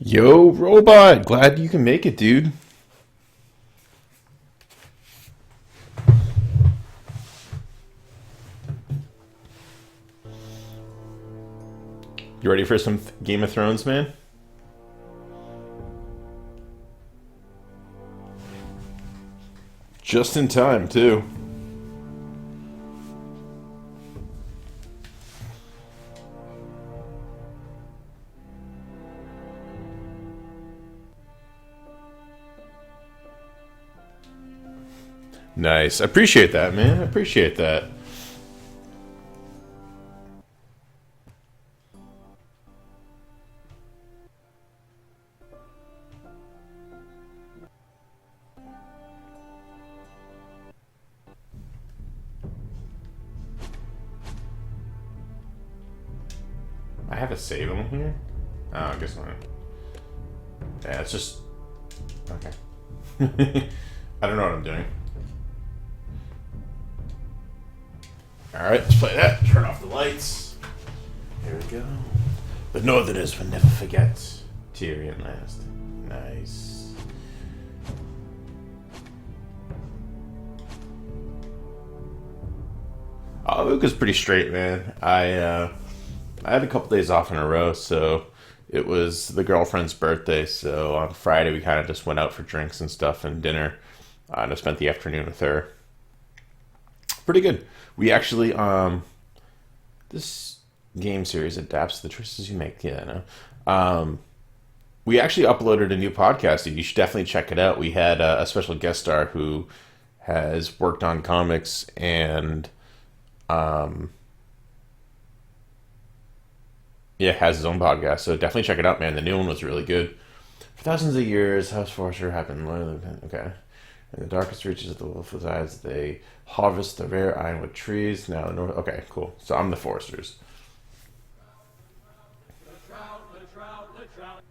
Yo, robot, glad you can make it, dude. You ready for some Game of Thrones, man? Just in time, too. Nice. I appreciate that, man. I appreciate that. I have a save on here? Oh, I guess not. Yeah, it's just... Okay. I don't know what I'm doing. Alright, let's play that. Turn off the lights. Here we go. The Northerners will never forget. Tyrion last. Nice. Oh, it was pretty straight, man. I had a couple days off in a row, so it was the girlfriend's birthday. So on Friday, we kind of just went out for drinks and stuff and dinner. And I spent the afternoon with her. Pretty good. We actually, this game series adapts the choices you make. Yeah, I know. We actually uploaded a new podcast. You should definitely check it out. We had a special guest star who has worked on comics and, yeah, has his own podcast. So definitely check it out, man. The new one was really good. For thousands of years, House Forrester happened. Okay. In the darkest reaches of the Wolf's eyes, they harvest the rare ironwood trees. Now, the north. Okay, cool. So I'm the Foresters. The trout,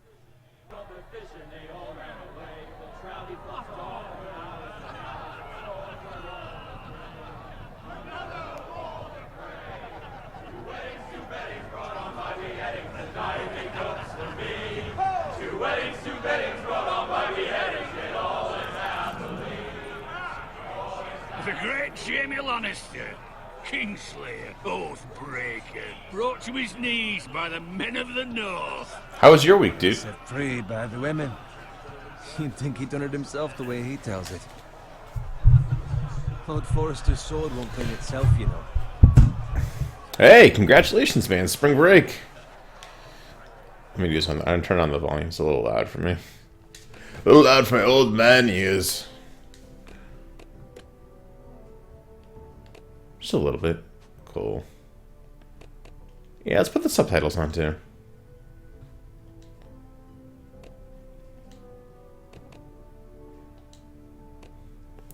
got the fish and they all ran away. The trout, he fluffed off without a another ball to prey. Two weddings brought on by beheadings, and diving ducks to me. Two weddings brought on by beheadings, it all ends happily. The great Jamie Lannister, Kingslayer, Oathbreaker, brought to his knees by the men of the North. How was your week, dude? Set free by the women. You'd think he'd done it himself the way he tells it. Lord Forrester's sword won't clean itself, you know. Hey, congratulations, man. Spring break. Let me do this one. I'm turn on the volume. It's a little loud for me. A little loud for my old man ears. Just a little bit. Cool. Yeah, let's put the subtitles on too.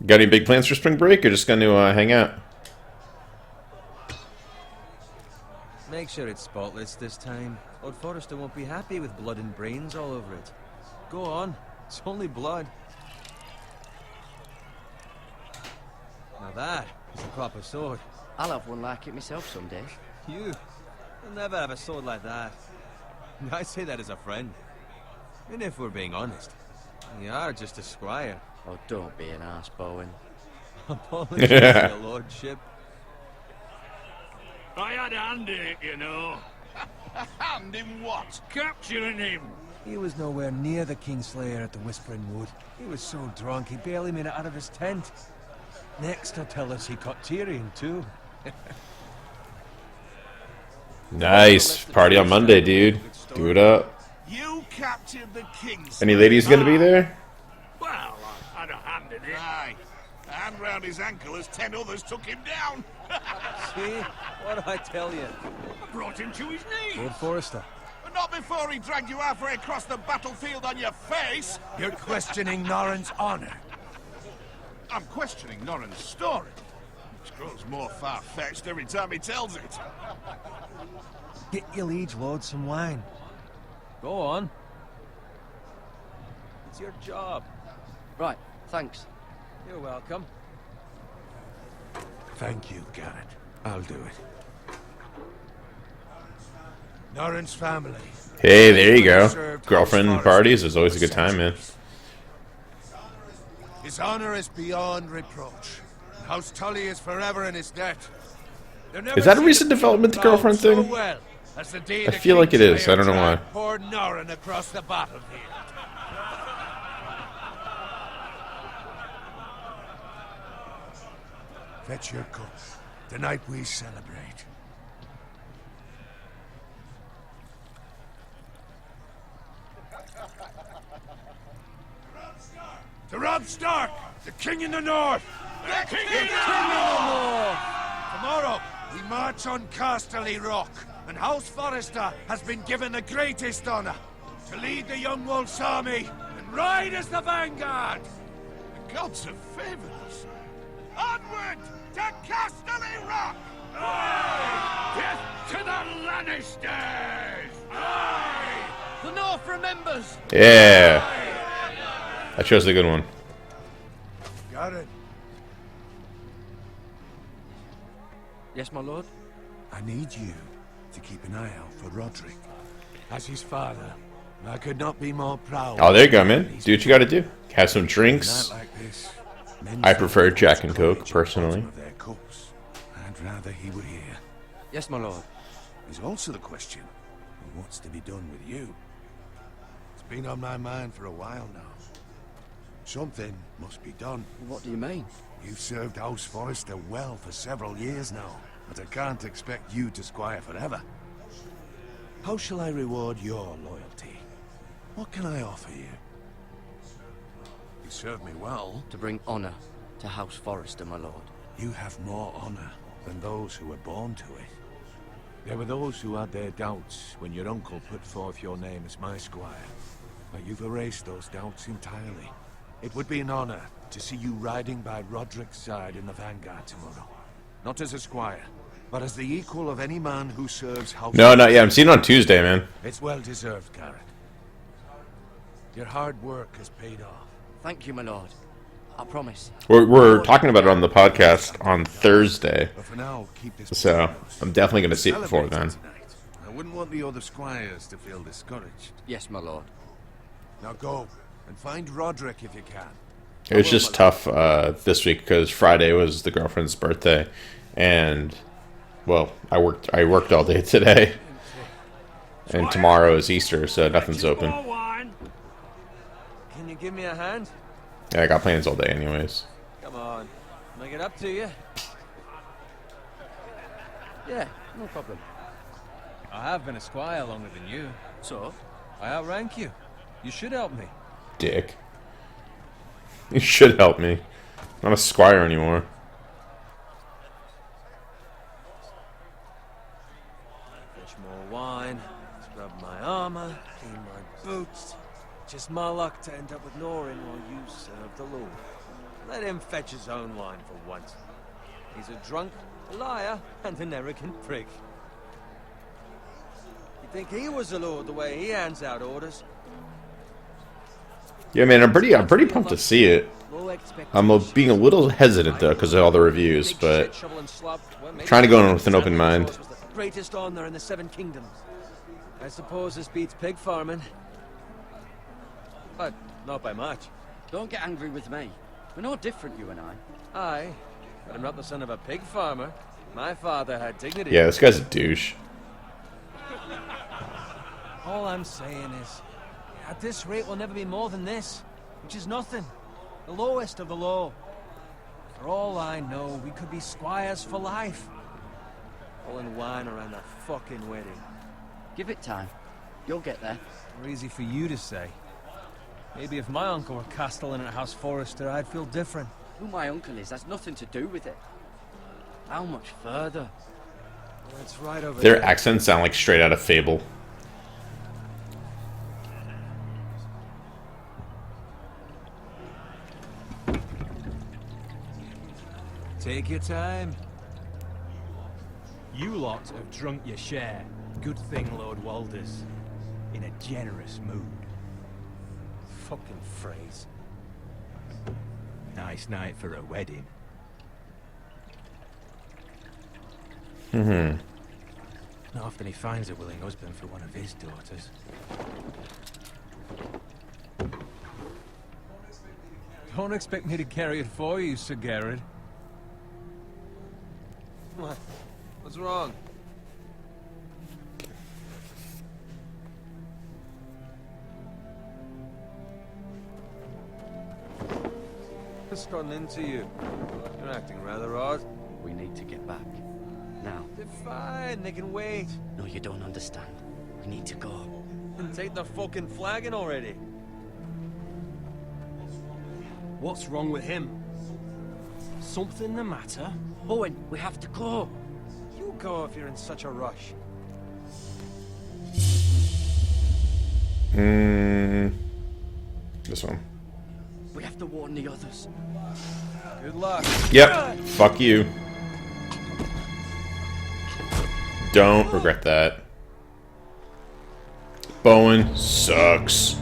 Got any big plans for spring break, or just gonna hang out? Make sure it's spotless this time. Lord Forrester won't be happy with blood and brains all over it. Go on. It's only blood. Now that is a proper sword. I'll have one like it myself someday. You'll never have a sword like that. I say that as a friend. And if we're being honest, you are just a squire. Oh, don't be an arse, Bowen. Apologies, your lordship. I had a hand in it, you know. Hand in what? Capturing him. He was nowhere near the Kingslayer at the Whispering Wood. He was so drunk he barely made it out of his tent. Next, he'll tell us he caught Tyrion, too. Nice. Party on Monday, dude. Do it up. You captured the king's. Any ladies gonna be there? Well, I had a hand in it. Aye. A hand round his ankle as 10 others took him down. See? What did I tell you? I brought him to his knees. Lord Forrester. But not before he dragged you halfway across the battlefield on your face. You're questioning Norrin's honor. I'm questioning Norrin's story, which grows more far-fetched every time he tells it. Get your liege lord some wine. Go on. It's your job. Right, thanks. You're welcome. Thank you, Garrett. I'll do it. Norrin's family. Hey, there you go. Girlfriend parties is always a good time, man. His honor is beyond reproach. House Tully is forever in his debt. Is that a recent development, the girlfriend thing? I feel like it is. I don't know why. Poor Norrin across the battlefield. Fetch your cup. Tonight we celebrate. To Rob Stark, the king in the north. The king in the North. Tomorrow we march on Casterly Rock, and House Forrester has been given the greatest honor to lead the Young Wolf's army and ride as the vanguard. The gods have favored us. Onward to Casterly Rock! Death to the Lannisters! Aye! The North remembers! Yeah. I chose the good one. Got it. Yes, my lord? I need you to keep an eye out for Roderick. As his father, I could not be more proud. Oh, there you go, man. Do what you gotta do. Have some drinks. Like this, I prefer Jack and Coke, personally. I'd rather he were here. Yes, my lord. There's also the question of what's to be done with you. It's been on my mind for a while now. Something must be done. What do you mean? You've served House Forrester well for several years now, but I can't expect you to squire forever. How shall I reward your loyalty? What can I offer you? You served me well. To bring honor to House Forrester, my lord. You have more honor than those who were born to it. There were those who had their doubts when your uncle put forth your name as my squire. But you've erased those doubts entirely. It would be an honor to see you riding by Roderick's side in the vanguard tomorrow. Not as a squire, but as the equal of any man who serves House... No, not yet. I'm seeing it on Tuesday, man. It's well deserved, Garrett. Your hard work has paid off. Thank you, my lord. I promise. We're talking about it on the podcast on Thursday. But for now, keep this... So, I'm definitely going to see it before then. Tonight. I wouldn't want the other squires to feel discouraged. Yes, my lord. Now go, and find Roderick if you can. It was just tough this week because Friday was the girlfriend's birthday, and well, I worked all day today, and tomorrow is Easter, so nothing's open. More wine. Can you give me a hand? Yeah, I got plans all day, anyways. Come on, make it up to you. Yeah, no problem. I have been a squire longer than you. So? I outrank you. You should help me. Dick. You should help me. I'm not a squire anymore. Fetch more wine, scrub my armor, clean my boots. Just my luck to end up with Norrin while you serve the Lord. Let him fetch his own wine for once. He's a drunk, a liar, and an arrogant prick. You think he was the Lord the way he hands out orders? Yeah, man, I'm pretty pumped to see it. I'm being a little hesitant though because of all the reviews, but trying to go in with an open mind. Greatest honor in the Seven Kingdoms. I suppose this beats pig farming, but not by much. Don't get angry with me. We're no different, you and I. Aye, but I'm not the son of a pig farmer. My father had dignity. Yeah, this guy's a douche. All I'm saying is, at this rate, we'll never be more than this, which is nothing. The lowest of the low. For all I know, we could be squires for life. Pulling wine around a fucking wedding. Give it time. You'll get there. More easy for you to say. Maybe if my uncle were castellan at House Forrester, I'd feel different. Who my uncle is has nothing to do with it. How much further? Well, it's right over Their there. accents sound like straight out of Fable. Take your time. You lot have drunk your share. Good thing, Lord Walder's in a generous mood. Fucking phrase. Nice night for a wedding. Not often he finds a willing husband for one of his daughters. Don't expect me to carry it for you, Sir Garrett. What? What's wrong? What's gotten into you? You're acting rather odd. We need to get back. Now. They're fine, they can wait. No, you don't understand. We need to go. Take the fucking flagon already. What's wrong with him? Something the matter? Owen, we have to go. You go if you're in such a rush. This one. We have to warn the others. Good luck. Yep. Fuck you. Don't regret that. Bowen sucks.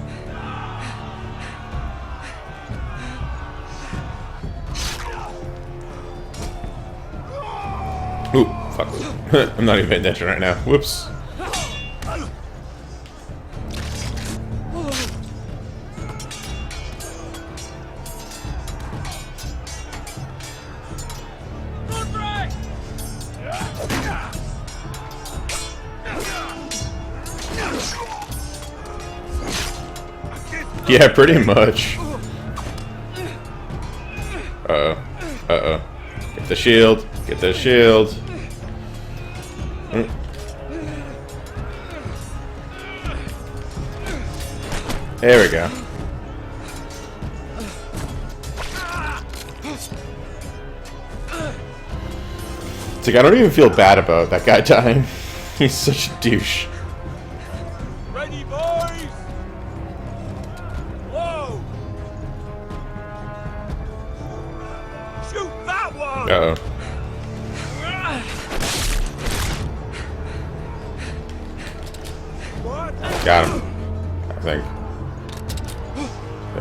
Ooh, fuck. I'm not even paying attention right now. Whoops. Yeah, pretty much. Uh-oh. Uh-oh. Get the shield. Get the shield. There we go. It's like, I don't even feel bad about that guy dying. He's such a douche. Ready, boys! Whoa! Shoot that one! Uh-oh. Got him. I think.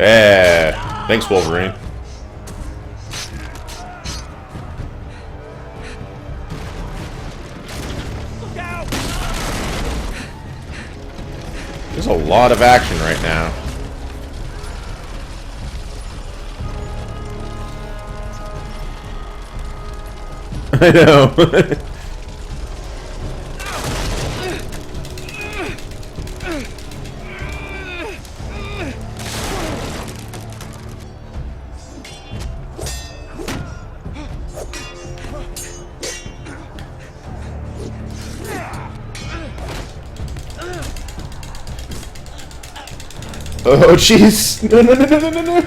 Yeah. Thanks, Wolverine. There's a lot of action right now. I know. Oh, jeez. No, no, no, no, no, no, no.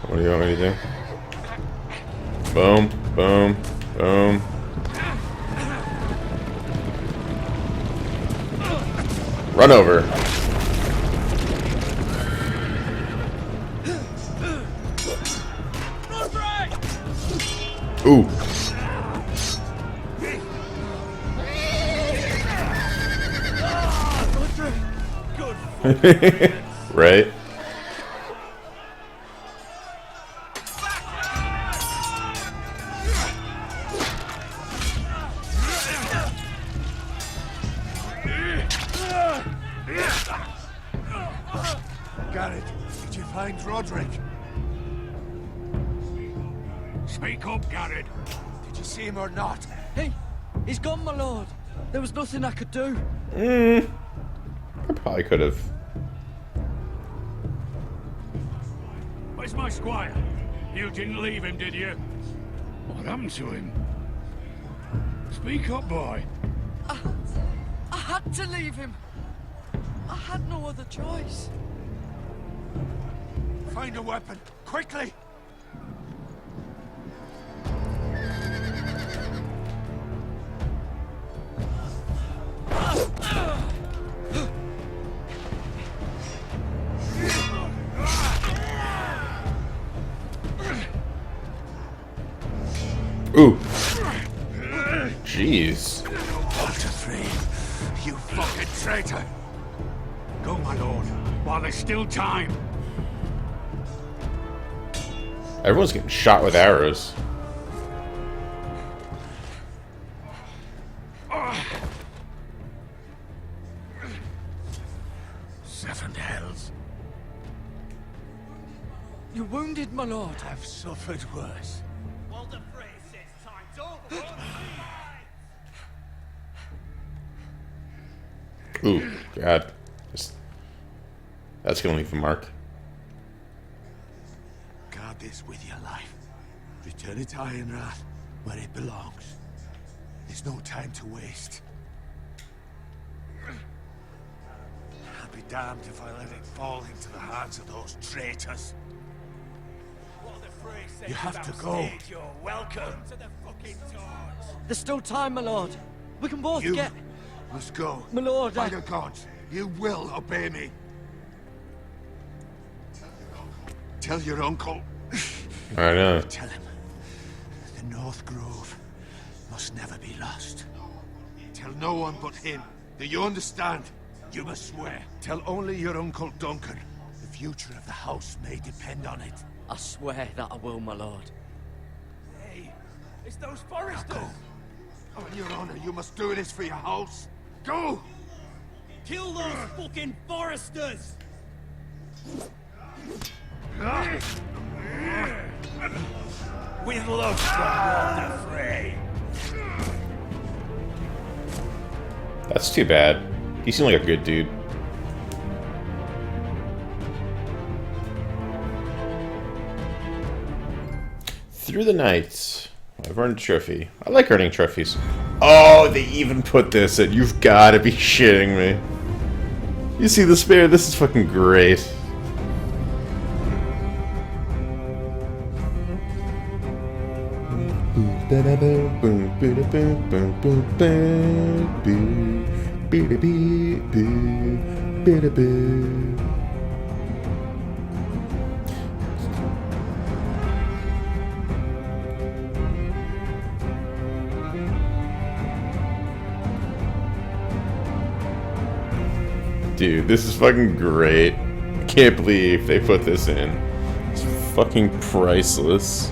What do you want me to do? Boom, boom, boom. Run over. Ooh. Right? Garrett, did you find Roderick? Speak up, Garrett. Did you see him or not? Hey, he's gone, my lord. There was nothing I could do. I probably could have. Where's my squire? You didn't leave him, did you? What happened to him? Speak up, boy. I had to leave him. I had no other choice. Find a weapon, quickly! Ooh. Jeez. Walter Free, you fucking traitor! Go, my lord, while there's still time. Everyone's getting shot with arrows. Seven hells. You're wounded, my lord. I've suffered worse. Walder Frey says time's over. Ooh, God. That's gonna leave a mark. Guard this with your life. Return it to Ironrath, where it belongs. There's no time to waste. I'll be damned if I let it fall into the hands of those traitors. You have to go. You're welcome to the fucking torch. There's still time, my lord. We can both You get... must go. My lord, By the gods, you will obey me. Tell your uncle. I know. Tell him the North Grove must never be lost. Tell no one but him. Do you understand? You must swear. Tell only your Uncle Duncan. The future of the house may depend on it. I swear that I will, my lord. Hey, it's those Now foresters. go. On your honor, you must do this for your house. Go! Kill those fucking foresters. With love from Walder Frey. That's too bad. He seemed like a good dude. Through the night. I've earned a trophy. I like earning trophies. Oh, they even put this in. You've got to be shitting me. You see the spear? This is fucking great. Dude, this is fucking great. I can't believe they put this in. It's fucking priceless.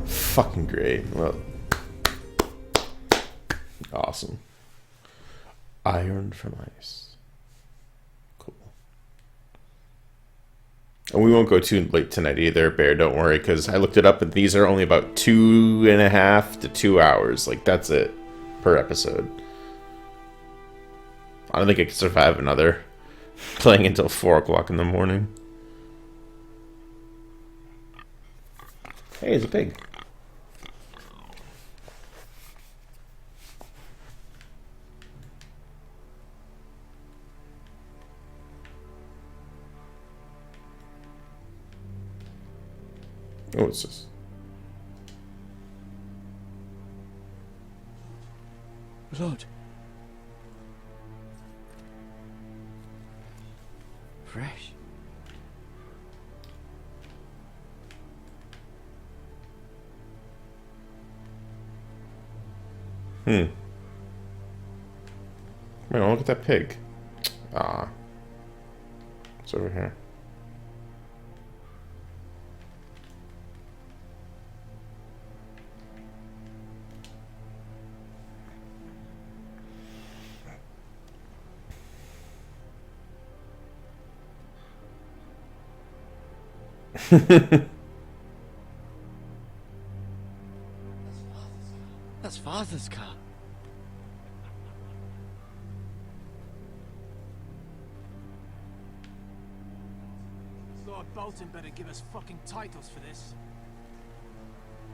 Fucking great. Well, awesome. Iron from ice. Cool. And we won't go too late tonight either, Bear. Don't worry, because I looked it up, and these are only about 2.5 to 2 hours. Like, that's it per episode. I don't think I could survive another playing until 4 o'clock in the morning. Hey, it's a pig. Oh, what's this? Lord. Fresh. Man, look at that pig. Ah. It's over here. That's Father's car. Lord Bolton better give us fucking titles for this.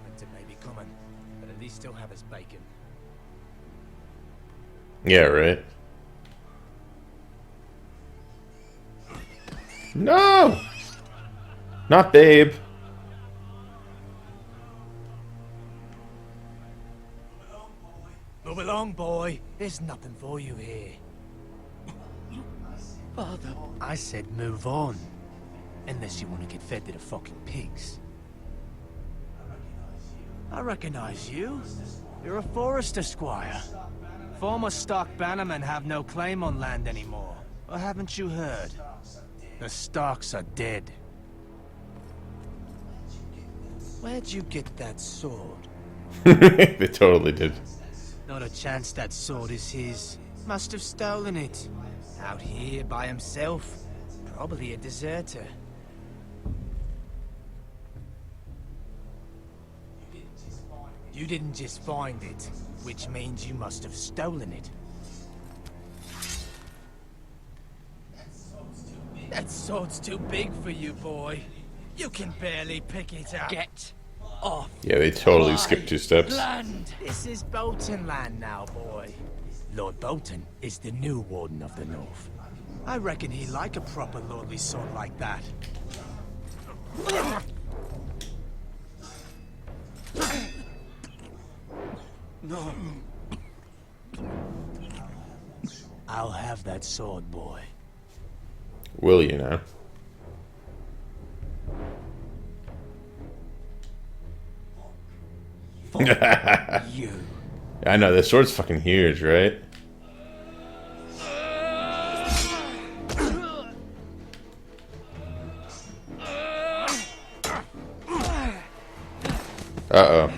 Winter may be coming, but at least still have his bacon. Yeah, right. No! Not Babe. Move along, boy. There's nothing for you here. Father. I said move on. Unless you want to get fed to the fucking pigs. I recognize you. You're a Forester squire. Former Stark bannermen have no claim on land anymore. Or haven't you heard? The Starks are dead. Where'd you get that sword? They totally did. Not a chance that sword is his. Must have stolen it. Out here by himself. Probably a deserter. You didn't just find it, which means you must have stolen it. That sword's too big for you, boy. You can barely pick it up. Get off. Yeah, they totally my skipped 2 steps. land. This is Bolton land now, boy. Lord Bolton is the new Warden of the North. I reckon he'd like a proper lordly sword like that. No. I'll have that sword, boy. Will you now? You. I know, this sword's fucking huge, right? Uh-oh.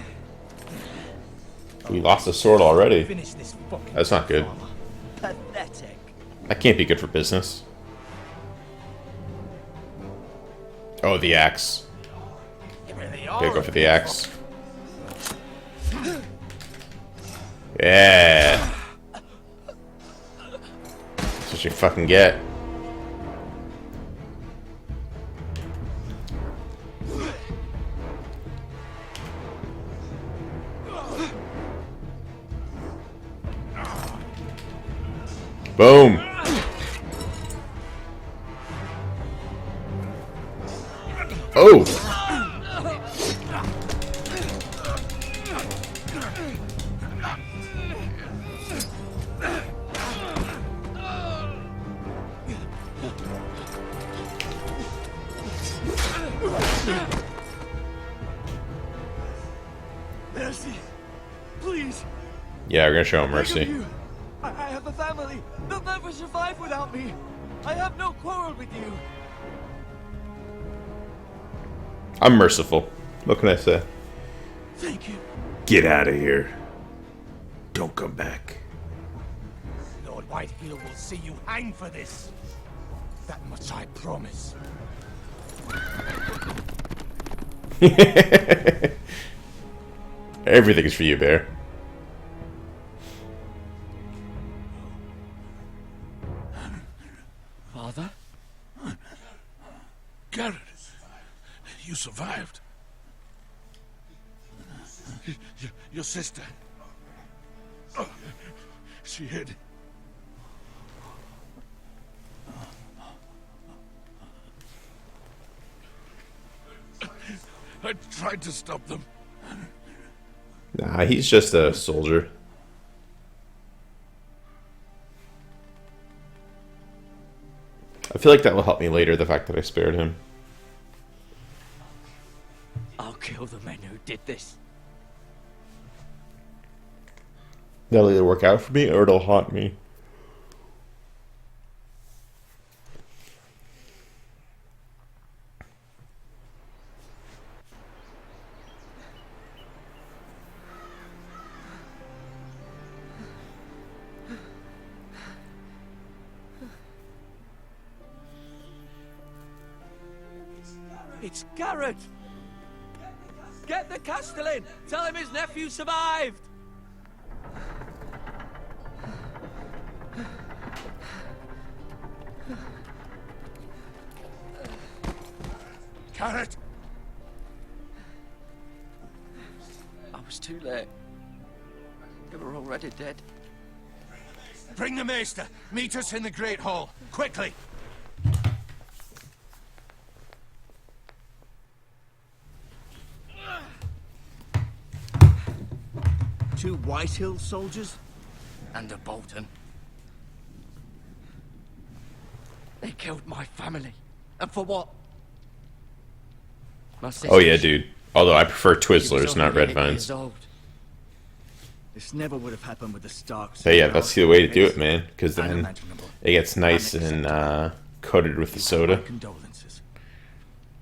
We lost the sword already. Finish this fucking That's not good. pathetic. That can't be good for business. Oh, the axe. You really Gotta are go a for the big axe. Yeah. That's what you fucking get. Boom. Oh. Mercy. Please. Yeah, we're gonna show him Beg of mercy. you. I have a family. They'll never survive without me. I have no quarrel with you. I'm merciful. What can I say? Thank you. Get out of here. Don't come back. Lord Whitehill will see you hang for this. That much I promise. Everything is for you, Bear. Father? Garrett, you survived. Your sister. Oh, she hid. I tried to stop them. Nah, he's just a soldier. I feel like that will help me later, the fact that I spared him. I'll kill the men who did this. That'll either work out for me or it'll haunt me. It's Garrett! Get the Castellan! Tell him his nephew survived! Garrett! I was too late. They were already dead. Bring the maester. Meet us in the Great Hall. Quickly! Two Whitehill soldiers? And a Bolton. They killed my family. And for what? My sister, Oh yeah, dude. Although I prefer she was Twizzlers, only not Red 8 Vines. years old. This never would have happened with the Starks. But yeah, that's the way to do it, man. Because then Unimaginable. it gets nice and coated with the My soda. condolences.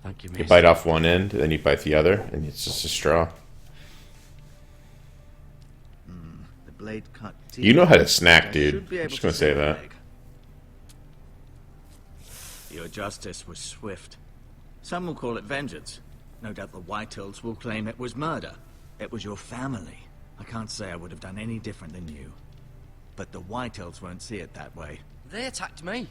Thank you, You miss. bite off one end, then you bite the other, and it's just a straw. The blade cut deep. You know how to snack, I dude. should be I'm able just to gonna say save a that. leg. Your justice was swift. Some will call it vengeance. No doubt the Whitehills will claim it was murder. It was your family. I can't say I would have done any different than you. But the Whitehills won't see it that way. They attacked me.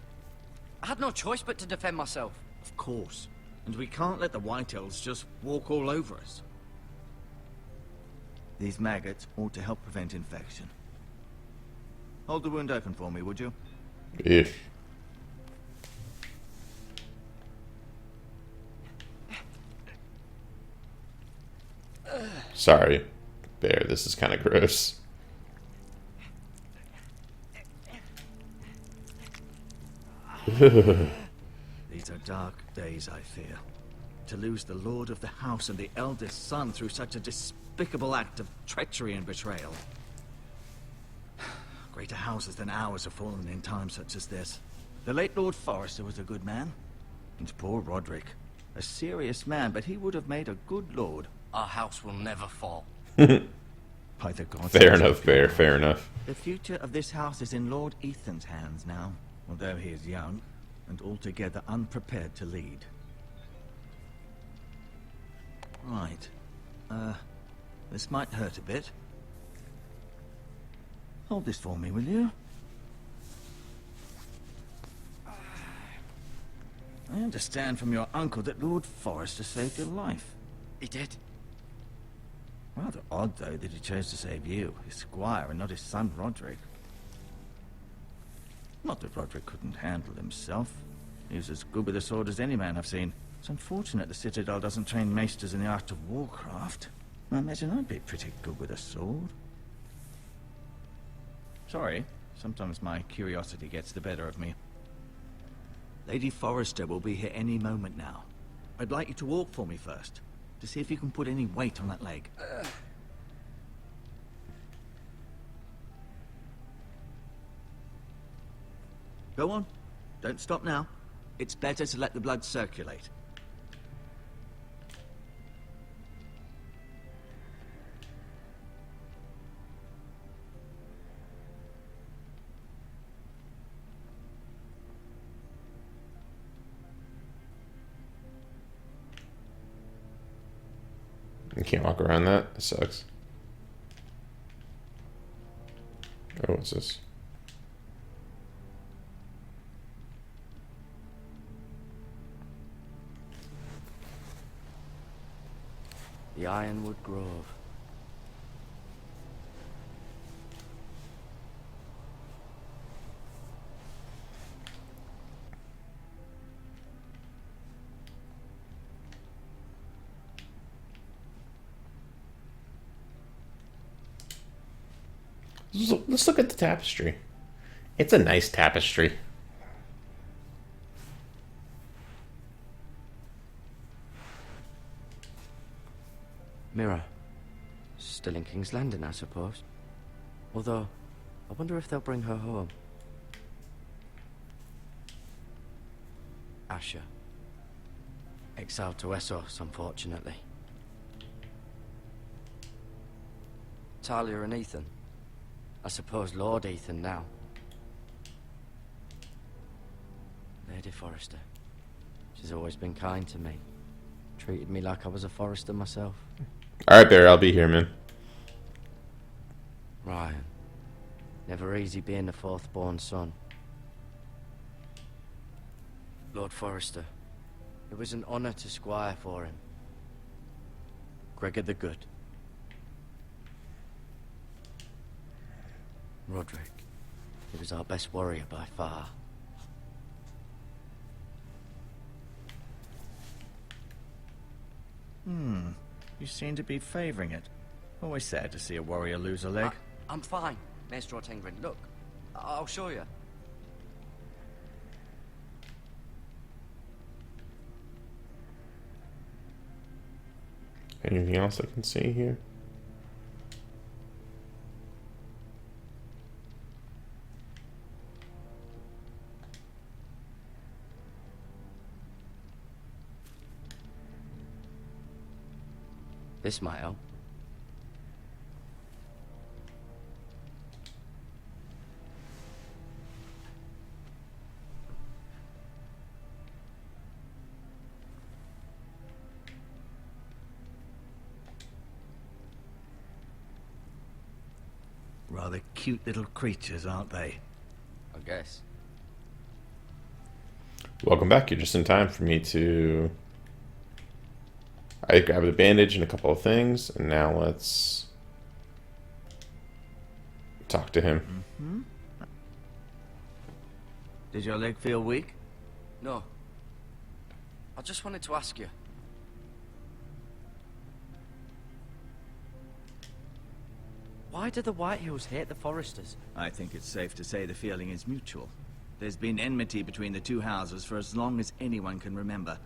I had no choice but to defend myself. Of course. And we can't let the Whitehills just walk all over us. These maggots ought to help prevent infection. Hold the wound open for me, would you? If sorry, Bear. This is kind of gross. These are dark days, I fear. To lose the lord of the house and the eldest son through such a despicable act of treachery and betrayal. Greater houses than ours have fallen in times such as this. The late Lord Forrester was a good man. And poor Roderick. A serious man, but he would have made a good lord. Our house will never fall. By the gods. Fair enough, Bear. Fair enough. The future of this house is in Lord Ethan's hands now, although he is young and altogether unprepared to lead. Right. This might hurt a bit. Hold this for me, will you? I understand from your uncle that Lord Forrester saved your life. He did. Rather odd, though, that he chose to save you, his squire, and not his son Roderick. Not that Roderick couldn't handle himself. He was as good with a sword as any man I've seen. It's unfortunate the Citadel doesn't train maesters in the art of warcraft. I imagine I'd be pretty good with a sword. Sorry, sometimes my curiosity gets the better of me. Lady Forrester will be here any moment now. I'd like you to walk for me first, to see if you can put any weight on that leg. Go on. Don't stop now. It's better to let the blood circulate. You can't walk around that. It sucks. Oh, what's this? The Ironwood Grove. Let's look at the tapestry. It's a nice tapestry. Mirror. Still in King's Landing, I suppose. Although, I wonder if they'll bring her home. Asher. Exiled to Essos, unfortunately. Talia and Ethan. I suppose Lord Ethan now. Lady Forrester. She's always been kind to me. Treated me like I was a Forrester myself. Alright, Bear, I'll be here, man. Ryan. Never easy being the fourth-born son. Lord Forrester. It was an honor to squire for him. Gregor the Good. Roderick. He was our best warrior by far. You seem to be favoring it. Always sad to see a warrior lose a leg. I'm fine, Maestro Tengrin. Look, I'll show you. Anything else I can see here? This might help. Rather cute little creatures, aren't they? I guess. Welcome back. You're just in time for me to... I grabbed a bandage and a couple of things, and now let's talk to him. Mm-hmm. Did your leg feel weak? No. I just wanted to ask you. Why do the Whitehills hate the Foresters? I think it's safe to say the feeling is mutual. There's been enmity between the two houses for as long as anyone can remember.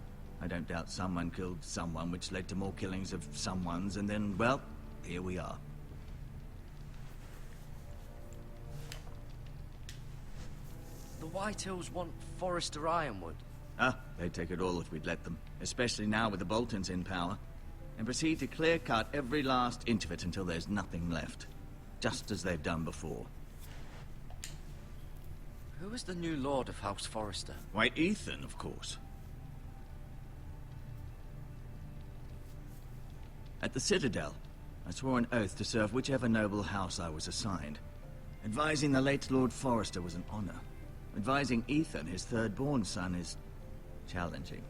I don't doubt someone killed someone, which led to more killings of someones, and then, well, here we are. The Whitehills want Forester Ironwood. Ah, they'd take it all if we'd let them, especially now with the Boltons in power, and proceed to clear-cut every last inch of it until there's nothing left, just as they've done before. Who is the new Lord of House Forester? Why, Ethan, of course. At the Citadel, I swore an oath to serve whichever noble house I was assigned. Advising the late Lord Forester was an honor. Advising Ethan, his third-born son, is challenging.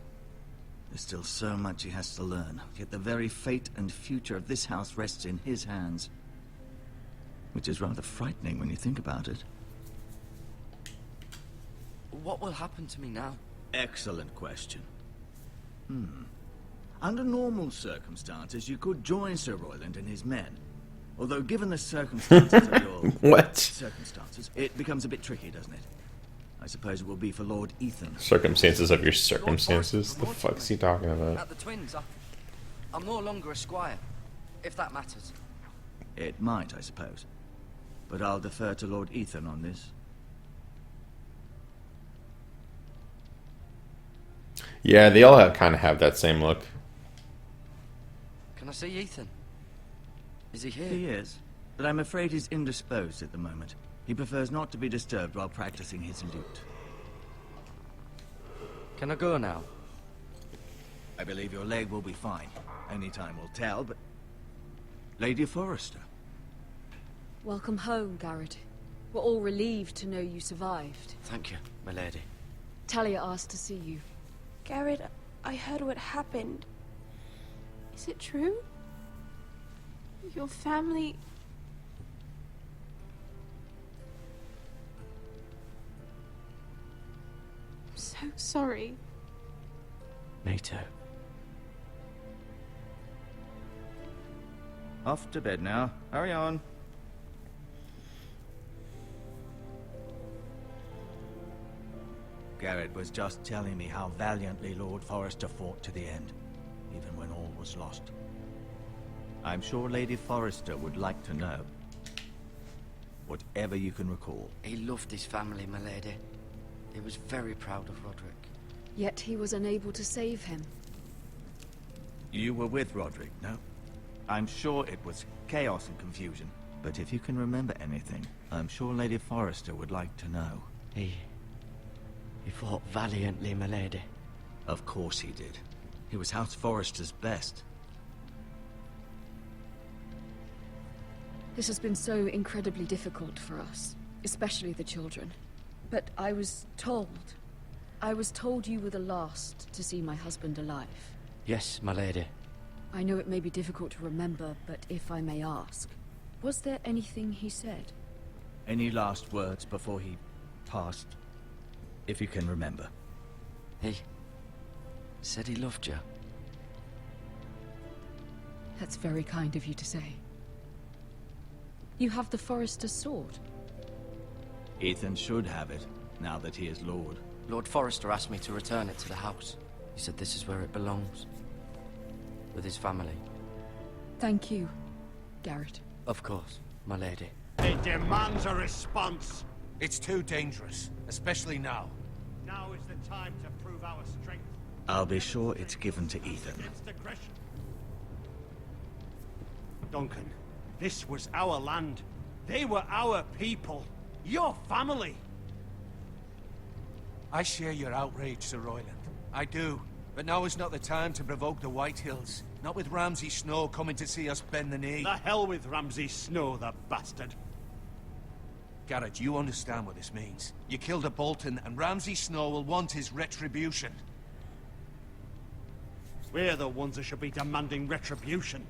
There's still so much he has to learn, yet the very fate and future of this house rests in his hands. Which is rather frightening when you think about it. What will happen to me now? Excellent question. Under normal circumstances, you could join Sir Royland and his men. Although, given the circumstances of your... What? Circumstances, it becomes a bit tricky, doesn't it? I suppose it will be for Lord Ethan. Circumstances of your circumstances? The fuck is he talking about? At the Twins, I'm no longer a squire, if that matters. It might, I suppose. But I'll defer to Lord Ethan on this. Yeah, they all kind of have that same look. Can I see Ethan? Is he here? He is, but I'm afraid he's indisposed at the moment. He prefers not to be disturbed while practicing his lute. Can I go now? I believe your leg will be fine. Only time will tell, but... Lady Forrester. Welcome home, Garrett. We're all relieved to know you survived. Thank you, my lady. Talia asked to see you. Garrett, I heard what happened. Is it true? Your family... I'm so sorry. Me too. Off to bed now. Hurry on. Garrett was just telling me how valiantly Lord Forrester fought to the end, even when all was lost. I'm sure Lady Forrester would like to know. Whatever you can recall. He loved his family, my lady. He was very proud of Roderick. Yet he was unable to save him. You were with Roderick, no? I'm sure it was chaos and confusion. But if you can remember anything, I'm sure Lady Forrester would like to know. He fought valiantly, my lady. Of course he did. He was House Forrester's best. This has been so incredibly difficult for us, especially the children. But I was told you were the last to see my husband alive. Yes, my lady. I know it may be difficult to remember, but if I may ask, was there anything he said? Any last words before he passed? If you can remember. He said he loved you. That's very kind of you to say. You have the Forester's sword. Ethan should have it, now that he is Lord. Lord Forrester asked me to return it to the house. He said this is where it belongs. With his family. Thank you, Garrett. Of course, my lady. It demands a response. It's too dangerous, especially now. Now is the time to prove our strength. I'll be sure it's given to Ethan. Against aggression. Duncan, this was our land. They were our people. Your family. I share your outrage, Sir Royland. I do. But now is not the time to provoke the Whitehills. Not with Ramsay Snow coming to see us bend the knee. The hell with Ramsay Snow, the bastard. Garrett, you understand what this means. You killed a Bolton, and Ramsay Snow will want his retribution. We're the ones that should be demanding retribution.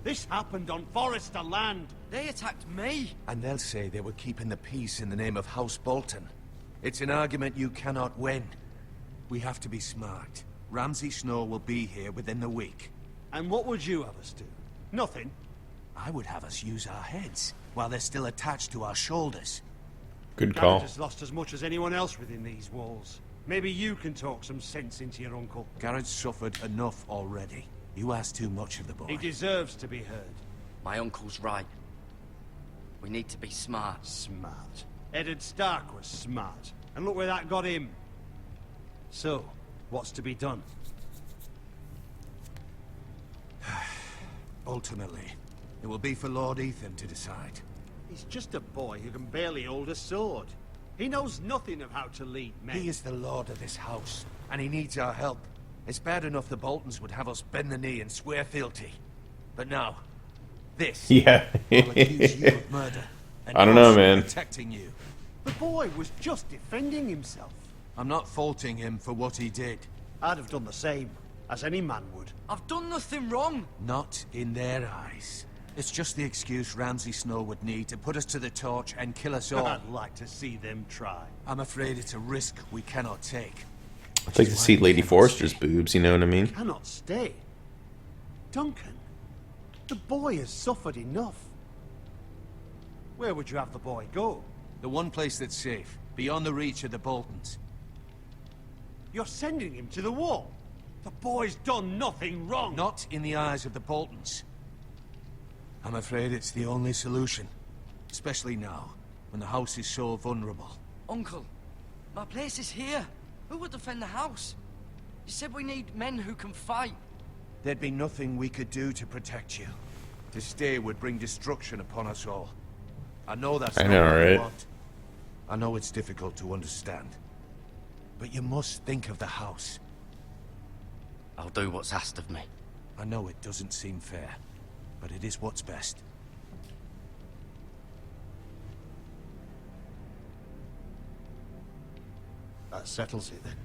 This happened on Forester land. They attacked me. And they'll say they were keeping the peace in the name of House Bolton. It's an argument you cannot win. We have to be smart. Ramsay Snow will be here within the week. And what would you have us do? Nothing. I would have us use our heads, while they're still attached to our shoulders. Good Garrett call. has lost as much as anyone else within these walls. Maybe you can talk some sense into your uncle. Garrett's suffered enough already. You ask too much of the boy. He deserves to be heard. My uncle's right. We need to be smart. Smart. Eddard Stark was smart. And look where that got him. So, what's to be done? Ultimately, it will be for Lord Ethan to decide. He's just a boy who can barely hold a sword. He knows nothing of how to lead men. He is the lord of this house, and he needs our help. It's bad enough the Boltons would have us bend the knee and swear fealty. But now, this Yeah. will accuse you of murder. And I don't know, us of man. protecting you. The boy was just defending himself. I'm not faulting him for what he did. I'd have done the same, as any man would. I've done nothing wrong. Not in their eyes. It's just the excuse Ramsay Snow would need to put us to the torch and kill us all. I'd like to see them try. I'm afraid it's a risk we cannot take. I'd like to see Lady Forrester's boobs, you know what I mean? Cannot stay. Duncan, the boy has suffered enough. Where would you have the boy go? The one place that's safe, beyond the reach of the Boltons. You're sending him to the wall. The boy's done nothing wrong. Not in the eyes of the Boltons. I'm afraid it's the only solution. Especially now, when the house is so vulnerable. Uncle, my place is here. Who would defend the house? You said we need men who can fight. There'd be nothing we could do to protect you. To stay would bring destruction upon us all. I know that's not know, what you right? want. I know it's difficult to understand. But you must think of the house. I'll do what's asked of me. I know it doesn't seem fair, but it is what's best. That settles it then.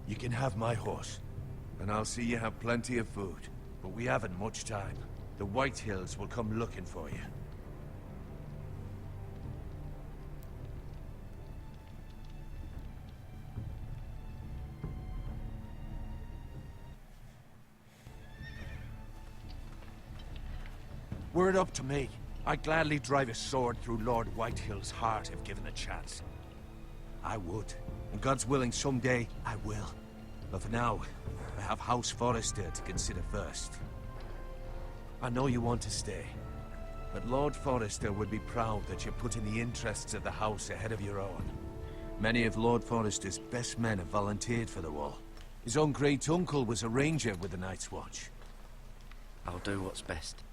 You can have my horse, and I'll see you have plenty of food. But we haven't much time. The Whitehills will come looking for you. Were it up to me, I'd gladly drive a sword through Lord Whitehill's heart if given the chance. I would. And God's willing, someday I will. But for now, I have House Forrester to consider first. I know you want to stay, but Lord Forrester would be proud that you're putting the interests of the house ahead of your own. Many of Lord Forrester's best men have volunteered for the war. His own great-uncle was a ranger with the Night's Watch. I'll do what's best.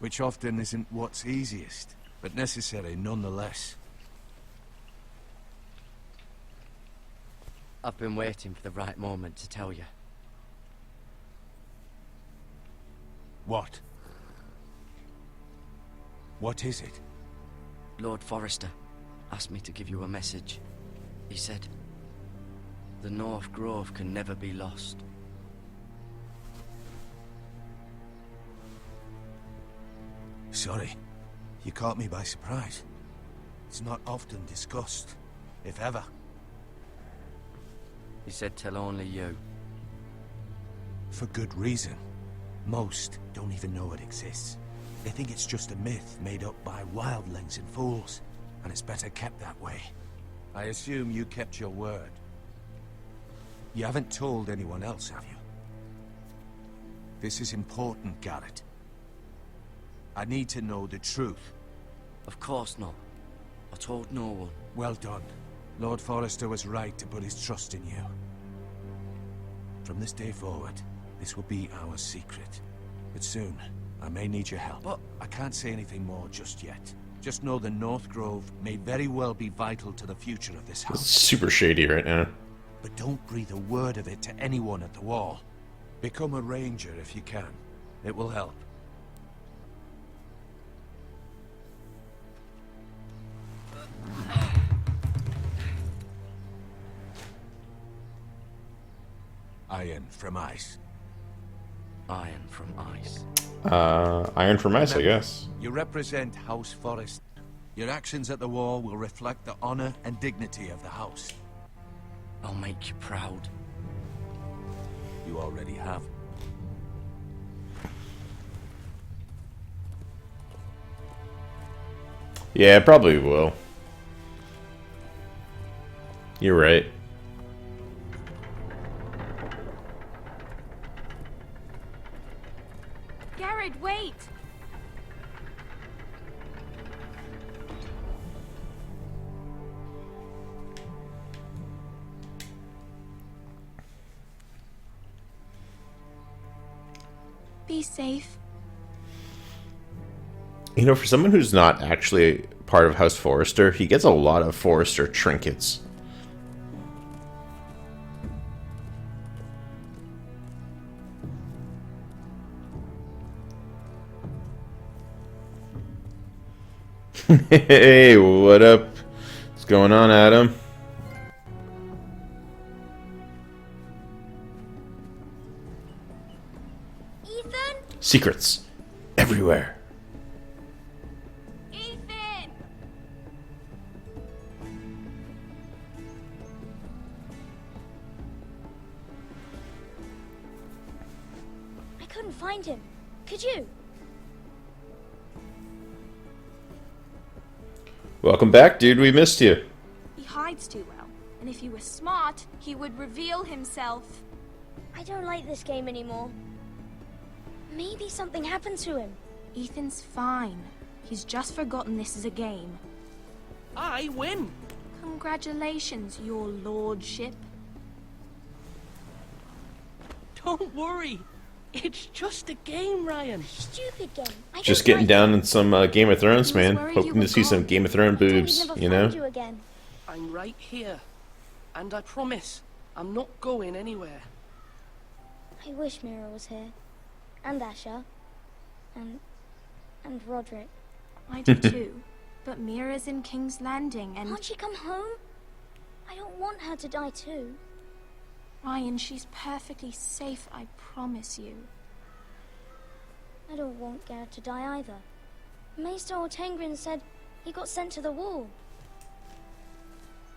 Which often isn't what's easiest, but necessary nonetheless. I've been waiting for the right moment to tell you. What? What is it? Lord Forrester asked me to give you a message. He said, the North Grove can never be lost. Sorry. You caught me by surprise. It's not often discussed, if ever. He said tell only you. For good reason. Most don't even know it exists. They think it's just a myth made up by wildlings and fools, and it's better kept that way. I assume you kept your word. You haven't told anyone else, have you? This is important, Garrett. I need to know the truth. Of course not. I told no one. Well done. Lord Forrester was right to put his trust in you. From this day forward, this will be our secret. But soon, I may need your help. But I can't say anything more just yet. Just know the North Grove may very well be vital to the future of this house. It's super shady right now. But don't breathe a word of it to anyone at the wall. Become a ranger if you can. It will help. Iron from ice. Iron from ice. Iron from ice, I guess. You represent House Forest. Your actions at the wall will reflect the honor and dignity of the house. I'll make you proud. You already have. Yeah, probably will. You're right. Garrett, wait! Be safe. You know, for someone who's not actually part of House Forrester, he gets a lot of Forrester trinkets. Hey, what up? What's going on, Adam? Ethan? Secrets everywhere. Ethan! I couldn't find him. Could you? Welcome back, dude. We missed you. He hides too well, and if he were smart, he would reveal himself. I don't like this game anymore. Maybe something happened to him. Ethan's fine. He's just forgotten this is a game. I win! Congratulations, your lordship. Don't worry. It's just a game, Ryan. Stupid game. I Just don't getting like down in some Game of Thrones, He was man. worried you Hoping were to see some gone. Game of Thrones We'd boobs, never you find know? you again. I'm right here. And I promise, I'm not going anywhere. I wish Mira was here. And Asher. And Roderick. I do too. But Mira's in King's Landing and... Can't she come home? I don't want her to die too. Ryan, she's perfectly safe, I promise you. I don't want Garrett to die either. Maester Ortengrin said he got sent to the wall.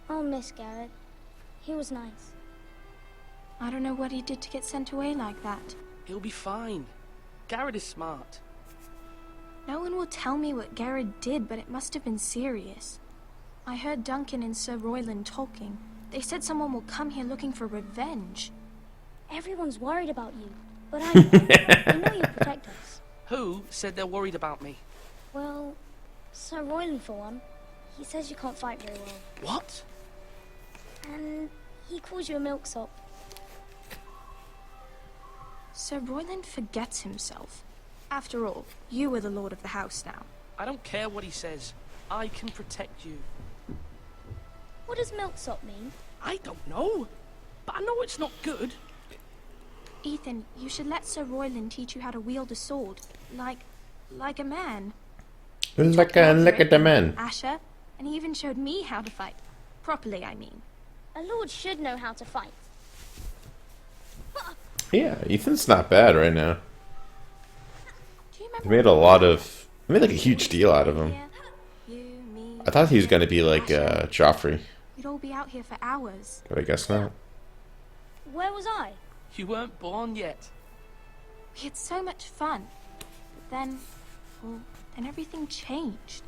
I'll miss Garrett. He was nice. I don't know what he did to get sent away like that. He'll be fine. Garrett is smart. No one will tell me what Garrett did, but it must have been serious. I heard Duncan and Sir Royland talking. They said someone will come here looking for revenge. Everyone's worried about you, but I know you protect us. Who said they're worried about me? Well, Sir Royland for one. He says you can't fight very well. What? And he calls you a milksop. Sir Royland forgets himself. After all, you are the lord of the house now. I don't care what he says. I can protect you. What does milksop mean? I don't know. But I know it's not good. Ethan, you should let Sir Royland teach you how to wield a sword. Like a like a man. Asher, and he even showed me how to fight. Properly, I mean. A lord should know how to fight. Yeah, Ethan's not bad right now. Do you remember They made a lot of... They made like a huge deal out of him. you, me, I thought he was going to be like Joffrey, we'd all be out here for hours. but I guess not. Where was I? You weren't born yet. We had so much fun. But then, well, then everything changed.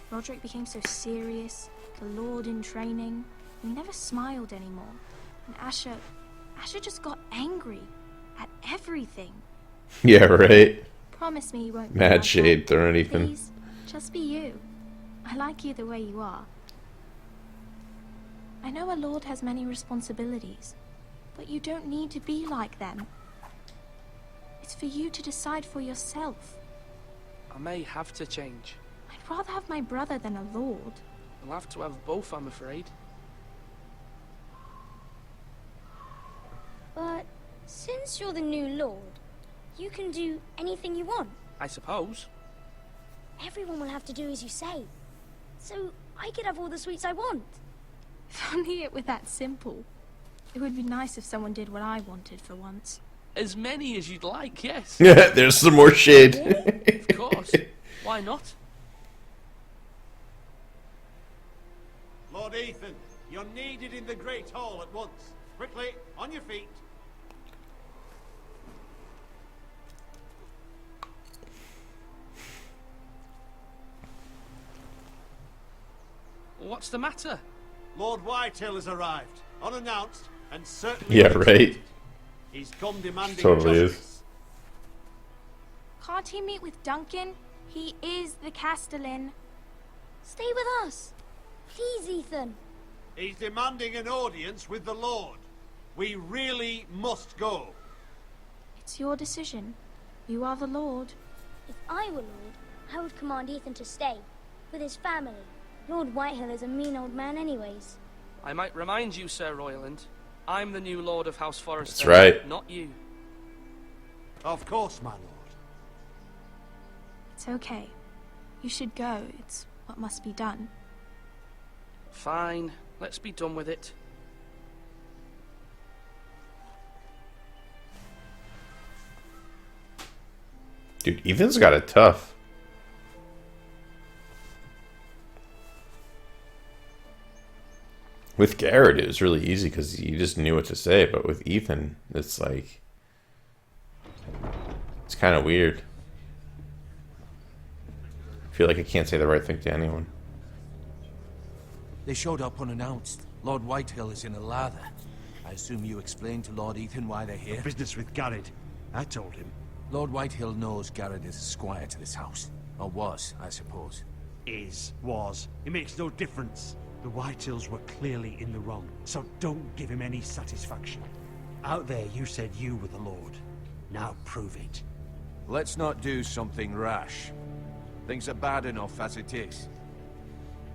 Roderick became so serious, the lord in training. He never smiled anymore. And Asher just got angry at everything. Yeah, right. Promise me you won't be Mad like shade that. throwing Ethan. Please, just be you. I like you the way you are. I know a lord has many responsibilities, But you don't need to be like them. It's for you to decide for yourself. I may have to change. I'd rather have my brother than a lord. I'll have to have both, I'm afraid. But since you're the new lord, you can do anything you want. I suppose. Everyone will have to do as you say. So I could have all the sweets I want. If only it were that simple. It would be nice if someone did what I wanted for once. As many as you'd like, yes. There's some more shade. Of course. Why not? Lord Ethan, you're needed in the Great Hall at once. Quickly, on your feet. What's the matter? Lord Whitehill has arrived, unannounced, and certainly... Yeah, right. He's come demanding Totally justice. is. Can't he meet with Duncan? He is the Castellan. Stay with us. Please, Ethan. He's demanding an audience with the Lord. We really must go. It's your decision. You are the Lord. If I were Lord, I would command Ethan to stay, with his family. Lord Whitehill is a mean old man anyways. I might remind you, Sir Royland, I'm the new Lord of House Forrester. That's right. Not you. Of course, my lord. It's okay. You should go. It's what must be done. Fine. Let's be done with it. Dude, Ethan's got it tough. With Garrett, it was really easy because you just knew what to say. But with Ethan, it's like... It's kind of weird. I feel like I can't say the right thing to anyone. They showed up unannounced. Lord Whitehill is in a lather. I assume you explained to Lord Ethan why they're here? Business with Garrett. I told him. Lord Whitehill knows Garrett is a squire to this house. Or was, I suppose. Was. It makes no difference. The Whitehills were clearly in the wrong, so don't give him any satisfaction. Out there you said you were the Lord. Now prove it. Let's not do something rash. Things are bad enough as it is.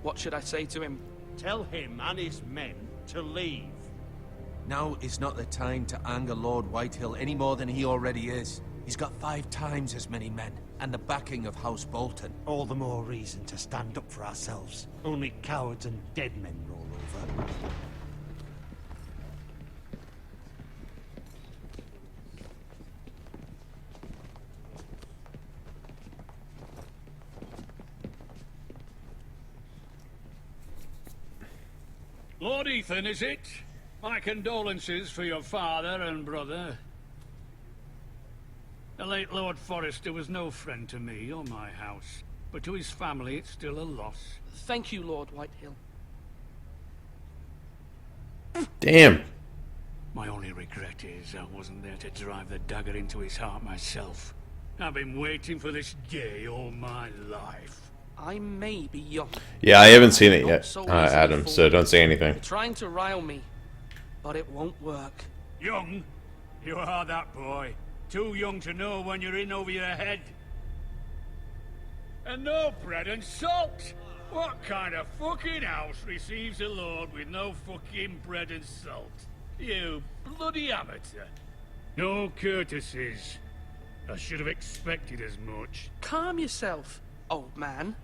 What should I say to him? Tell him and his men to leave. Now is not the time to anger Lord Whitehill any more than he already is. He's got 5 times as many men, and the backing of House Bolton. All the more reason to stand up for ourselves. Only cowards and dead men roll over. Lord Ethan, is it? My condolences for your father and brother. The late Lord Forrester was no friend to me or my house, but to his family it's still a loss. Thank you, Lord Whitehill. Damn. My only regret is I wasn't there to drive the dagger into his heart myself. I've been waiting for this day all my life. I may be young. Yeah, I haven't seen it Not yet, so easily Adam, so fooled. don't say anything. You're trying to rile me, but it won't work. Young? You are that boy. Too young to know when you're in over your head. And no bread and salt! What kind of fucking house receives a lord with no fucking bread and salt? You bloody amateur. No courtesies. I should have expected as much. Calm yourself, old man.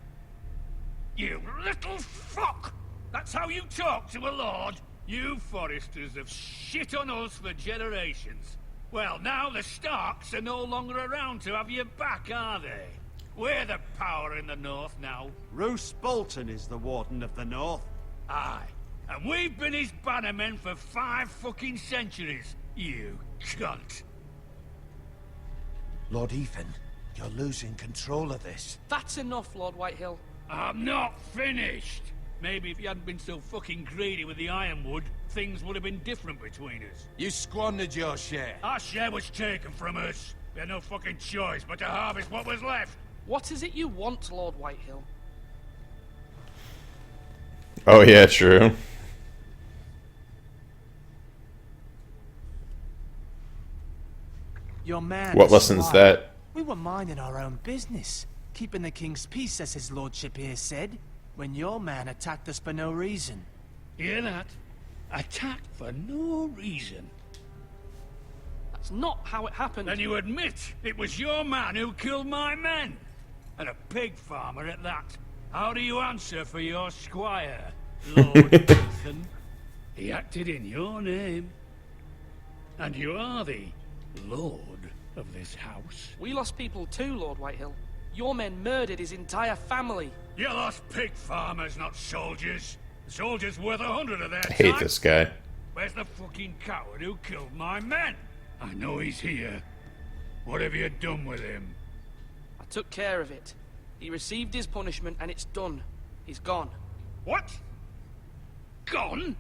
You little fuck! That's how you talk to a lord? You Forresters have shit on us for generations. Well, now the Starks are no longer around to have your back, are they? We're the power in the north now. Roose Bolton is the Warden of the North. Aye. And we've been his bannermen for 5 fucking centuries. You cunt. Lord Ethan, you're losing control of this. That's enough, Lord Whitehill. I'm not finished. Maybe if you hadn't been so fucking greedy with the ironwood, things would have been different between us. You squandered your share. Our share was taken from us. We had no fucking choice but to harvest what was left. What is it you want, Lord Whitehill? Oh yeah, true. Your man. What lesson's Squire. that? We were minding our own business, keeping the king's peace, as his lordship here said, when your man attacked us for no reason. Hear that? Attacked for no reason. That's not how it happened. Then you admit it was your man who killed my men? And a pig farmer at that. How do you answer for your squire, Lord Ethan? He acted in your name. And you are the lord of this house. We lost people too, Lord Whitehill. Your men murdered his entire family. You lost pig farmers, not soldiers. The soldiers worth 100 of their I hate time. this guy. Where's the fucking coward who killed my men? I know he's here. What have you done with him? I took care of it. He received his punishment and it's done. He's gone. What? Gone?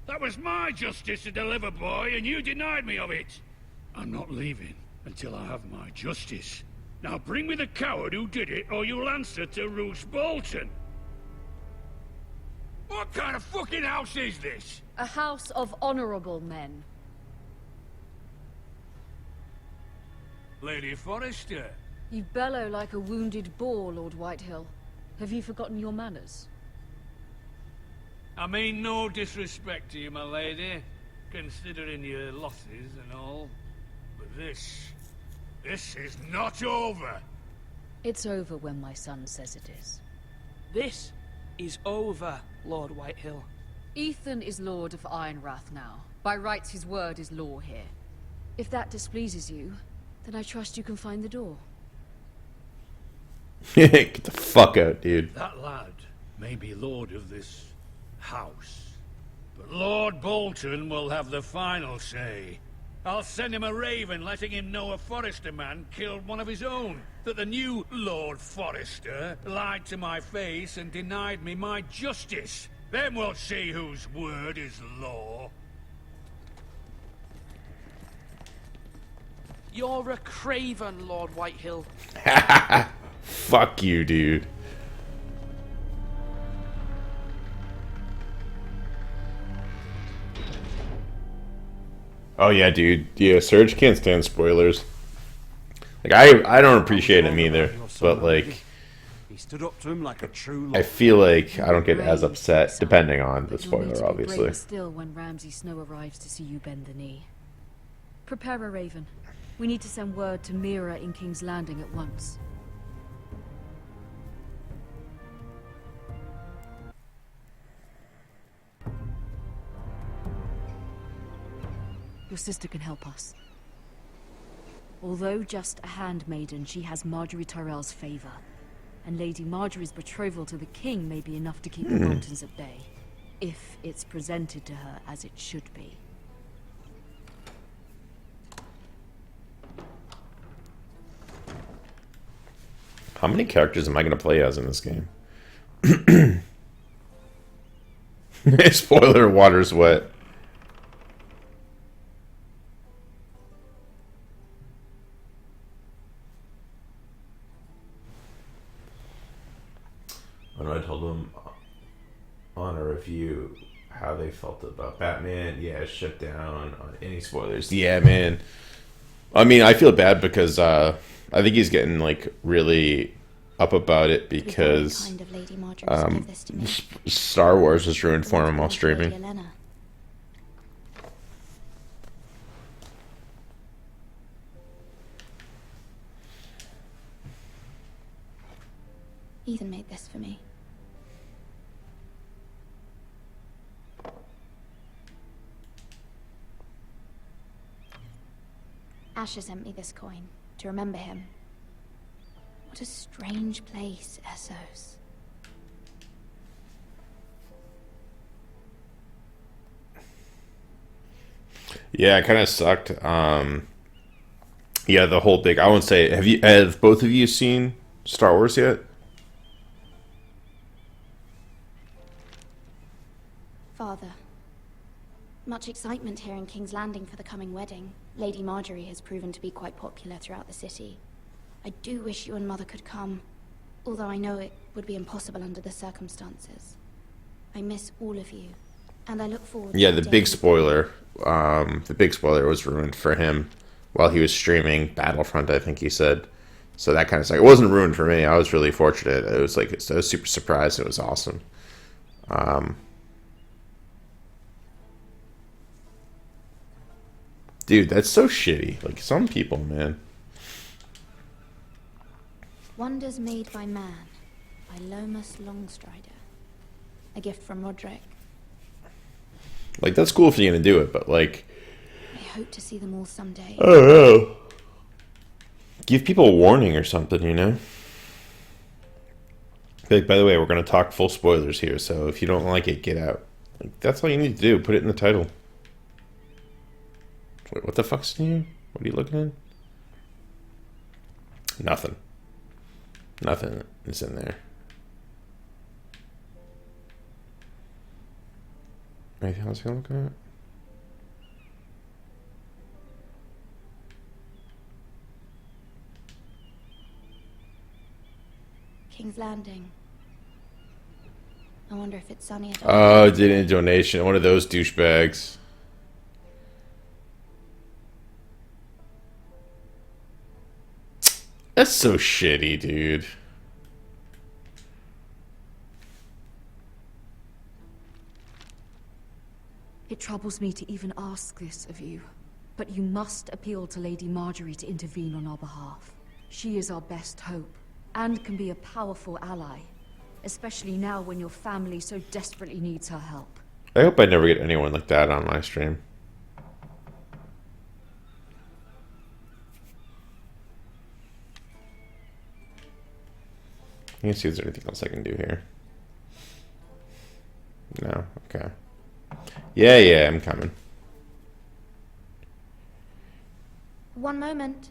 That was my justice to deliver, boy, and you denied me of it. I'm not leaving until I have my justice. Now bring me the coward who did it, or you'll answer to Roose Bolton. What kind of fucking house is this? A house of honorable men. Lady Forrester. You bellow like a wounded boar, Lord Whitehill. Have you forgotten your manners? I mean no disrespect to you, my lady, considering your losses and all. But this is not over. It's over when my son says it is. This is over, Lord Whitehill. Ethan is Lord of Ironrath now. By rights, his word is law here. If that displeases you, then I trust you can find the door. Get the fuck out, dude. That lad may be lord of this house, but Lord Bolton will have the final say. I'll send him a raven letting him know a Forrester man killed one of his own, that the new Lord Forrester lied to my face and denied me my justice. Then we'll see whose word is law. You're a craven, Lord Whitehill. Fuck you, dude. Oh yeah, dude. Yeah, Serge can't stand spoilers. Like I don't appreciate him either, but like He stood up to him like a true I lord. feel like I don't get as upset depending on the But you'll need spoiler, to be obviously. braver still when Ramsay Snow arrives to see you bend the knee. Prepare a raven. We need to send word to Mira in King's Landing at once. Your sister can help us. Although just a handmaiden, she has Marjorie Tyrell's favor. And Lady Marjorie's betrothal to the king may be enough to keep the Boltons at bay. If it's presented to her as it should be. How many characters am I going to play as in this game? Spoiler, water's wet. When I told them on a review how they felt about Batman, yeah, shut down on any spoilers. Yeah, man. I mean, I feel bad because I think he's getting like really up about it because Kind of Lady Marjorie to give this to me. Star Wars was ruined for him while Lady streaming. Elena. Ethan made this for me. Asher sent me this coin to remember him. What a strange place, Essos. Yeah, it kind of sucked. Yeah, the whole big. I won't say. Have both of you seen Star Wars yet? Father, much excitement here in King's Landing for the coming wedding. Lady Marjorie has proven to be quite popular throughout the city. I do wish you and Mother could come, although I know it would be impossible under the circumstances. I miss all of you, and I look forward Yeah, to the day big we- spoiler. The big spoiler was ruined for him while he was streaming Battlefront, I think he said. So that kind of stuff. It wasn't ruined for me. I was really fortunate. It was like I was super surprised. It was awesome. Dude, that's so shitty. Like some people, man. Wonders made by man, by Lomas Longstrider. A gift from Roderick. Like that's cool if you're gonna do it, but like, I hope to see them all someday. I don't know. Give people a warning or something, you know? Like, by the way, we're going to talk full spoilers here, so if you don't like it, get out. Like, that's all you need to do. Put it in the title. Wait, what the fuck's in here? What are you looking at? Nothing. Nothing is in there. Anything else you're looking at? King's Landing. I wonder if it's sunny at all. Oh, did a donation. One of those douchebags. That's so shitty, dude. It troubles me to even ask this of you, but you must appeal to Lady Marjorie to intervene on our behalf. She is our best hope, and can be a powerful ally, especially now when your family so desperately needs her help. I hope I never get anyone like that on my stream. Let me see if there's anything else I can do here. No? Okay. Yeah, I'm coming. One moment.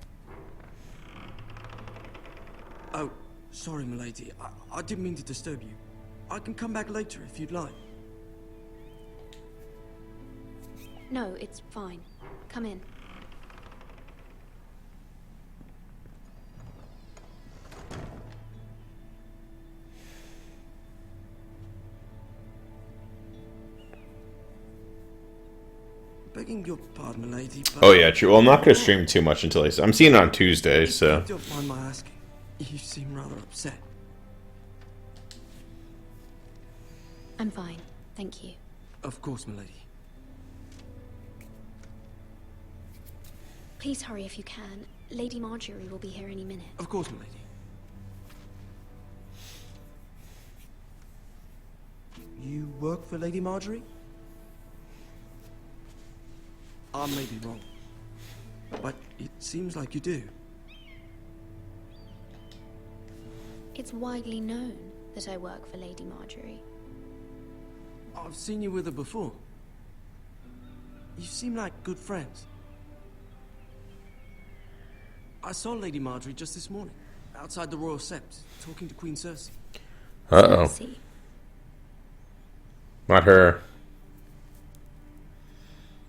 Oh, sorry, milady. I didn't mean to disturb you. I can come back later if you'd like. No, it's fine. Come in. Begging your pardon, milady, but... Oh yeah, true. Well, I'm not going to stream too much until I'm seeing it on Tuesday, so... If you don't mind my asking, you seem rather upset. I'm fine, thank you. Of course, milady. Please hurry if you can. Lady Marjorie will be here any minute. Of course, milady. You work for Lady Marjorie? I may be wrong, but it seems like you do. It's widely known that I work for Lady Marjorie. I've seen you with her before. You seem like good friends. I saw Lady Marjorie just this morning, outside the Royal Sept, talking to Queen Cersei. Uh-oh. Cersei? Not her.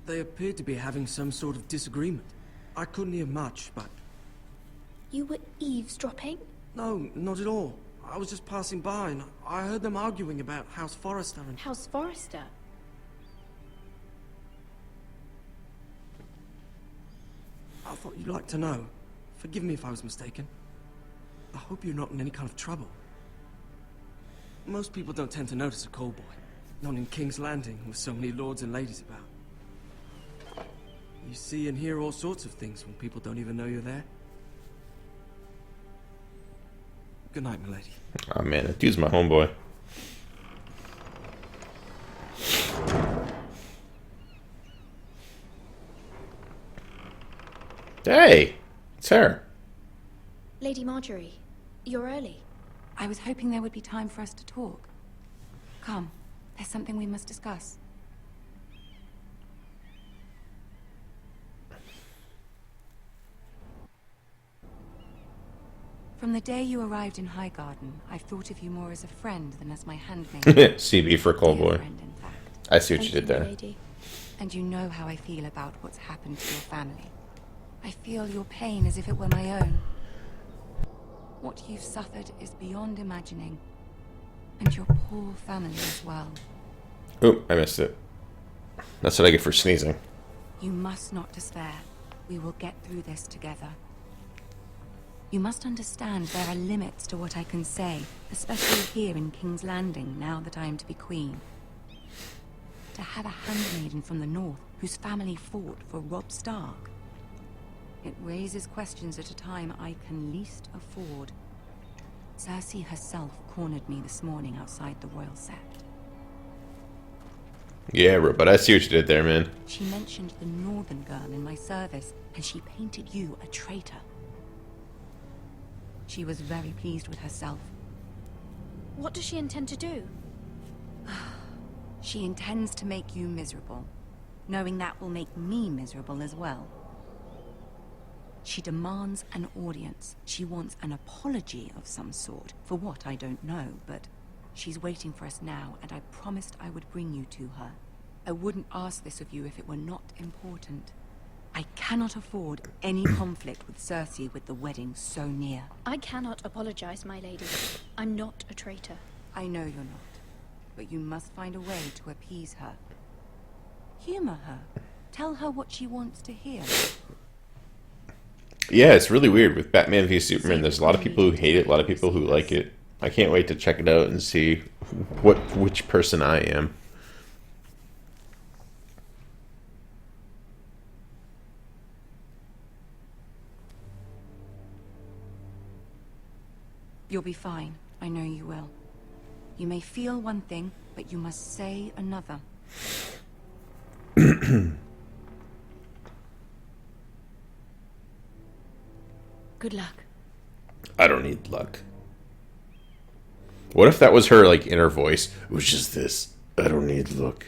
They appeared to be having some sort of disagreement. I couldn't hear much, but... You were eavesdropping? No, not at all. I was just passing by and I heard them arguing about House Forrester and... House Forrester? I thought you'd like to know. Forgive me if I was mistaken. I hope you're not in any kind of trouble. Most people don't tend to notice a call boy. Not in King's Landing with so many lords and ladies about. You see and hear all sorts of things when people don't even know you're there. Good night, milady. Oh man, that dude's my homeboy. Hey, it's her. Lady Marjorie, you're early. I was hoping there would be time for us to talk. Come, there's something we must discuss. From the day you arrived in Highgarden, I've thought of you more as a friend than as my handmaid. CB for Callboy. Friend, in fact. I see what you did there. Lady. And you know how I feel about what's happened to your family. I feel your pain as if it were my own. What you've suffered is beyond imagining. And your poor family as well. Oop, I missed it. That's what I get for sneezing. You must not despair. We will get through this together. You must understand there are limits to what I can say, especially here in King's Landing, now that I am to be queen. To have a handmaiden from the north whose family fought for Robb Stark. It raises questions at a time I can least afford. Cersei herself cornered me this morning outside the royal sept. Yeah, but I see what you did there, man. She mentioned the northern girl in my service, and she painted you a traitor. She was very pleased with herself. What does she intend to do? She intends to make you miserable, knowing that will make me miserable as well. She demands an audience. She wants an apology of some sort, for what I don't know, but she's waiting for us now, and I promised I would bring you to her. I wouldn't ask this of you if it were not important. I cannot afford any conflict with Cersei with the wedding so near. I cannot apologize, my lady. I'm not a traitor. I know you're not, but you must find a way to appease her. Humor her. Tell her what she wants to hear. Yeah, it's really weird with Batman v Superman. There's a lot of people who hate it, a lot of people who like it. I can't wait to check it out and see which person I am. You'll be fine. I know you will. You may feel one thing, but you must say another. Good luck. I don't need luck. What if that was her, like, inner voice? It was just this. I don't need luck.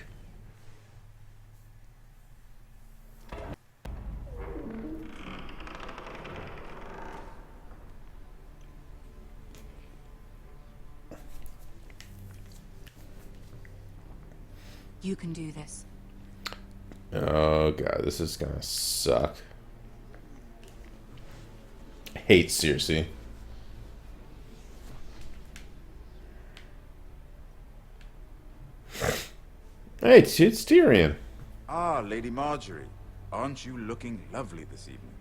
You can do this. Oh god, this is gonna suck. I hate Cersei. Hey, it's Tyrion. Ah, Lady Marjorie. Aren't you looking lovely this evening?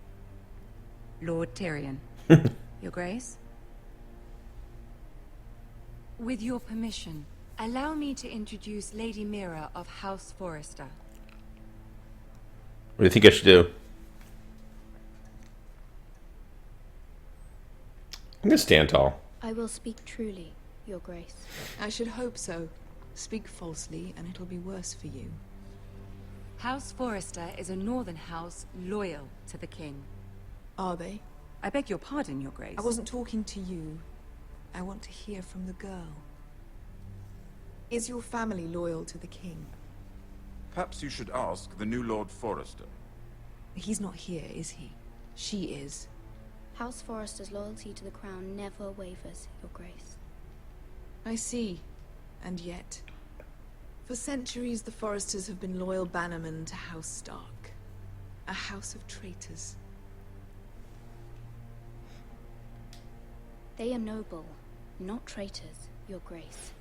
Lord Tyrion. Your Grace? With your permission, allow me to introduce Lady Mira of House Forrester. What do you think I should do? I'm gonna stand tall. I will speak truly, Your Grace. I should hope so. Speak falsely, and it'll be worse for you. House Forrester is a northern house loyal to the king. Are they? I beg your pardon, Your Grace. I wasn't talking to you. I want to hear from the girl. Is your family loyal to the king? Perhaps you should ask the new Lord Forrester. He's not here, is he? She is. House Forrester's loyalty to the crown never wavers, Your Grace. I see. And yet, for centuries the Forresters have been loyal bannermen to House Stark. A house of traitors. They are noble, not traitors, Your Grace.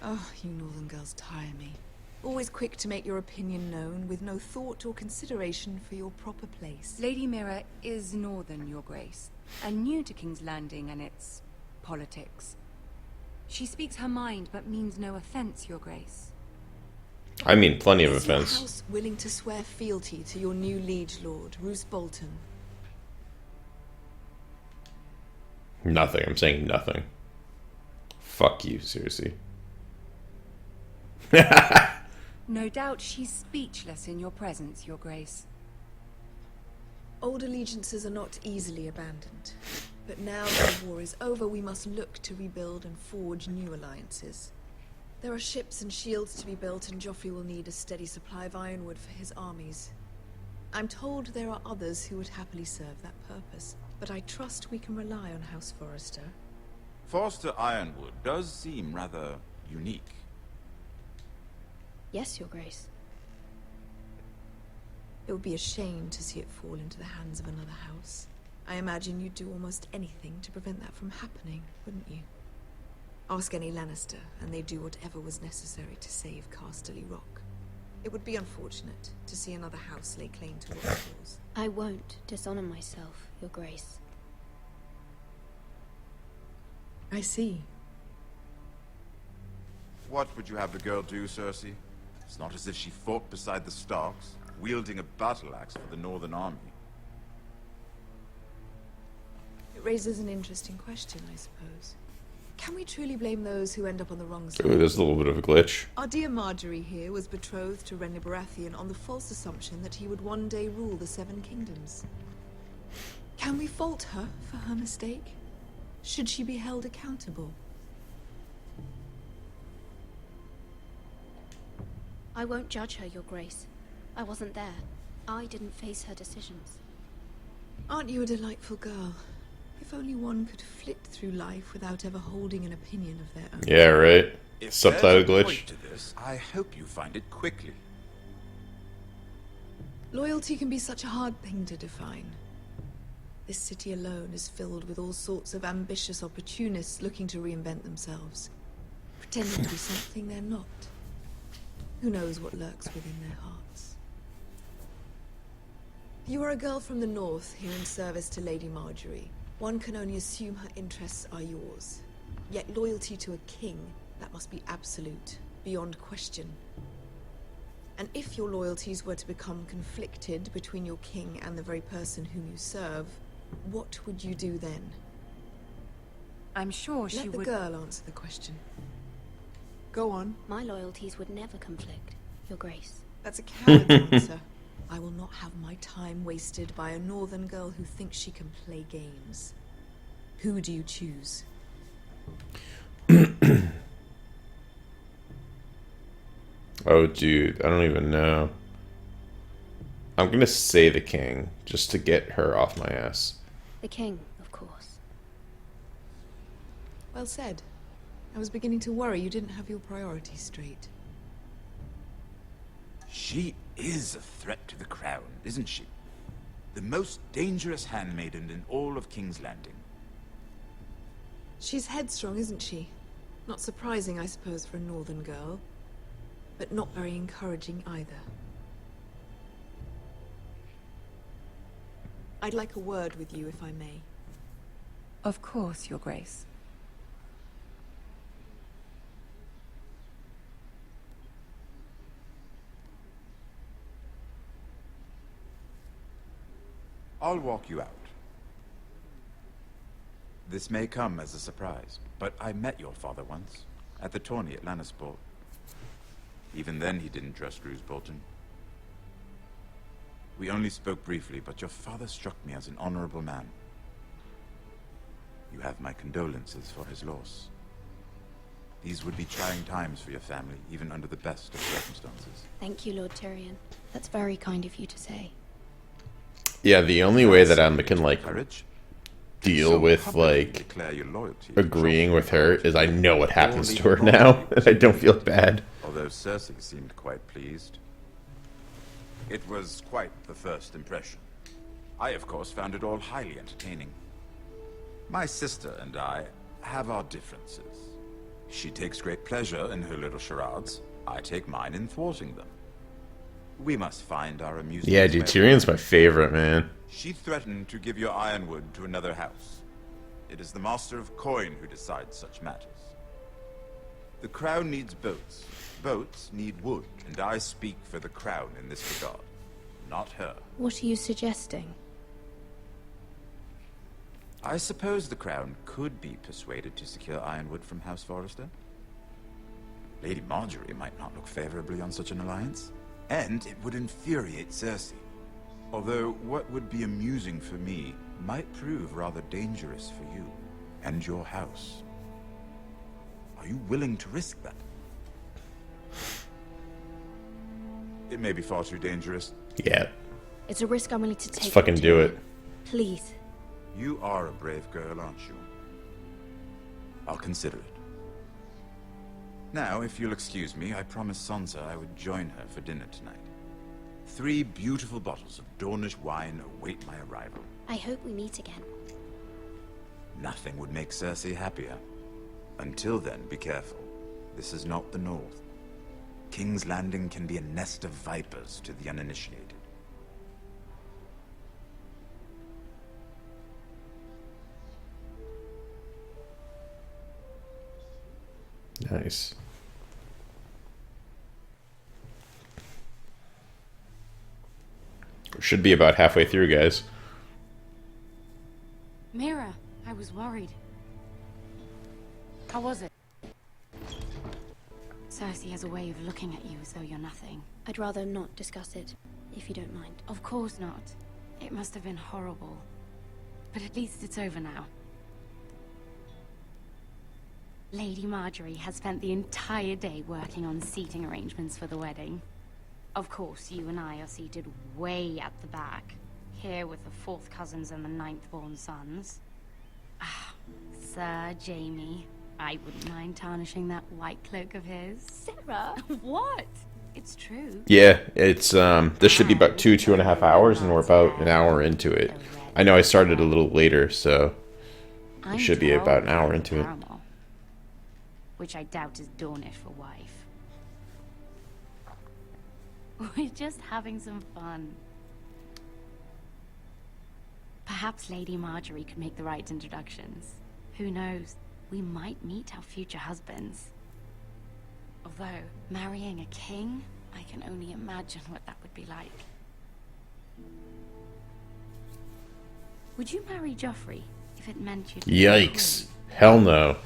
Oh, you northern girls tire me. Always quick to make your opinion known, with no thought or consideration for your proper place. Lady Mira is northern, Your Grace, and new to King's Landing and its politics. She speaks her mind, but means no offense, Your Grace. I mean plenty of Is your offense. house willing to swear fealty to your new liege lord, Roose Bolton? Nothing. I'm saying nothing. Fuck you, Cersei. No doubt she's speechless in your presence, Your Grace. Old allegiances are not easily abandoned. But now that the war is over, we must look to rebuild and forge new alliances. There are ships and shields to be built, and Joffrey will need a steady supply of ironwood for his armies. I'm told there are others who would happily serve that purpose, but I trust we can rely on House Forrester. Forrester Ironwood does seem rather unique. Yes, Your Grace. It would be a shame to see it fall into the hands of another house. I imagine you'd do almost anything to prevent that from happening, wouldn't you? Ask any Lannister, and they'd do whatever was necessary to save Casterly Rock. It would be unfortunate to see another house lay claim to what is yours. I won't dishonor myself, Your Grace. I see. What would you have the girl do, Cersei? It's not as if she fought beside the Starks, wielding a battle axe for the Northern Army. It raises an interesting question, I suppose. Can we truly blame those who end up on the wrong side? Ooh, there's a little bit of a glitch. Our dear Marjorie here was betrothed to Renly Baratheon on the false assumption that he would one day rule the Seven Kingdoms. Can we fault her for her mistake? Should she be held accountable? I won't judge her, Your Grace. I wasn't there. I didn't face her decisions. Aren't you a delightful girl? If only one could flit through life without ever holding an opinion of their own. Yeah, right. If Subtitle there's a glitch. point to this, I hope you find it quickly. Loyalty can be such a hard thing to define. This city alone is filled with all sorts of ambitious opportunists looking to reinvent themselves, pretending to be something they're not. Who knows what lurks within their hearts? You are a girl from the north, here in service to Lady Marjorie. One can only assume her interests are yours. Yet loyalty to a king, that must be absolute, beyond question. And if your loyalties were to become conflicted between your king and the very person whom you serve, what would you do then? I'm sure she would... Let the girl answer the question. Go on. My loyalties would never conflict, Your Grace. That's a coward's answer. I will not have my time wasted by a northern girl who thinks she can play games. Who do you choose? Oh, dude, I don't even know. I'm gonna say the king, just to get her off my ass. The king, of course. Well said. I was beginning to worry you didn't have your priorities straight. She is a threat to the crown, isn't she? The most dangerous handmaiden in all of King's Landing. She's headstrong, isn't she? Not surprising, I suppose, for a northern girl. But not very encouraging either. I'd like a word with you, if I may. Of course, Your Grace. I'll walk you out. This may come as a surprise, but I met your father once, at the tourney at Lannisport. Even then he didn't trust Roose Bolton. We only spoke briefly, but your father struck me as an honorable man. You have my condolences for his loss. These would be trying times for your family, even under the best of circumstances. Thank you, Lord Tyrion. That's very kind of you to say. Yeah, the only way that I can, like, deal with, So like, declare your loyalty. agreeing with her is I know what happens to her now, and I don't feel bad. Although Cersei seemed quite pleased. It was quite the first impression. I, of course, found it all highly entertaining. My sister and I have our differences. She takes great pleasure in her little charades. I take mine in thwarting them. We must find our amusement. Yeah, dude, Tyrion's my favorite, man. She threatened to give your ironwood to another house. It is the Master of Coin who decides such matters. The crown needs boats. Boats need wood, and I speak for the crown in this regard, not her. What are you suggesting? I suppose the crown could be persuaded to secure ironwood from House Forrester. Lady Marjorie might not look favorably on such an alliance, and it would infuriate Cersei. Although what would be amusing for me might prove rather dangerous for you and your house. Are you willing to risk that? It may be far too dangerous. Yeah. It's a risk I'm willing to take. Let's fucking do it. Please. You are a brave girl, aren't you? I'll consider it. Now, if you'll excuse me, I promised Sansa I would join her for dinner tonight. 3 beautiful bottles of Dornish wine await my arrival. I hope we meet again. Nothing would make Cersei happier. Until then, be careful. This is not the North. King's Landing can be a nest of vipers to the uninitiated. Nice. Should be about halfway through, guys. Mira, I was worried. How was it? Cersei has a way of looking at you as though you're nothing. I'd rather not discuss it, if you don't mind. Of course not. It must have been horrible. But at least it's over now. Lady Marjorie has spent the entire day working on seating arrangements for the wedding. Of course, you and I are seated way at the back, here with the 4th cousins and the 9th-born sons. Ah, Sir Jamie, I wouldn't mind tarnishing that white cloak of his. Sarah! What? It's true. Yeah, it's this should be about 2.5 hours, and we're about an hour into it. I know I started a little later, so it should be about an hour into it. Which I doubt is Dornish for wife. We're just having some fun. Perhaps Lady Marjorie could make the right introductions. Who knows? We might meet our future husbands. Although, marrying a king, I can only imagine what that would be like. Would you marry Joffrey if it meant you'd... Yikes. Hell no.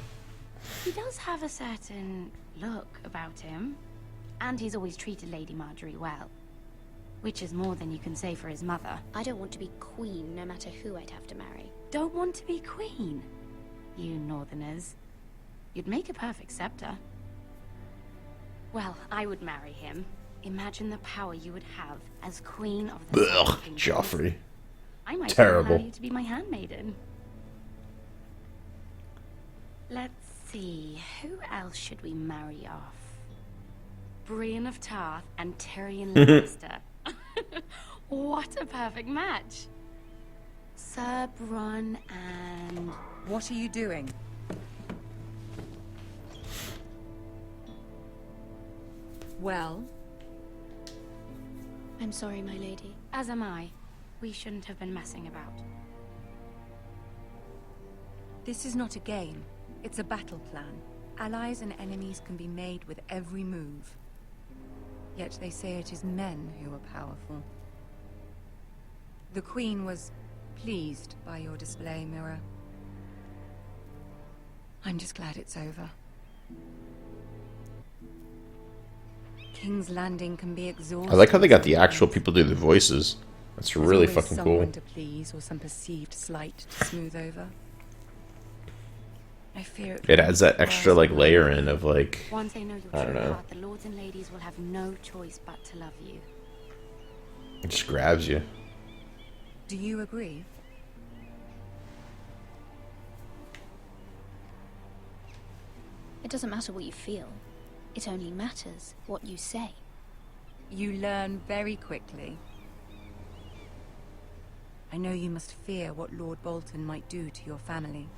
He does have a certain look about him. And he's always treated Lady Marjorie well. Which is more than you can say for his mother. I don't want to be queen, no matter who I'd have to marry. Don't want to be queen? You northerners. You'd make a perfect scepter. Well, I would marry him. Imagine the power you would have as queen of the Ugh, Joffrey. I might Terrible. allow you to be my handmaiden. Let's see, who else should we marry off? Brienne of Tarth and Tyrion Lannister. What a perfect match. Sir Bronn and... What are you doing? Well? I'm sorry, my lady. As am I. We shouldn't have been messing about. This is not a game. It's a battle plan. Allies and enemies can be made with every move. Yet they say it is men who are powerful. The Queen was pleased by your display, Mira. I'm just glad it's over. King's Landing can be exhausting. I like how they got the actual people to do the voices. That's There's really always fucking someone cool. to please or some perceived slight to smooth over. I fear It adds that extra like layer in of like, Once they know your I don't true know, heart, the lords and ladies will have no choice but to love you. it just grabs you. Do you agree? It doesn't matter what you feel. It only matters what you say. You learn very quickly. I know you must fear what Lord Bolton might do to your family.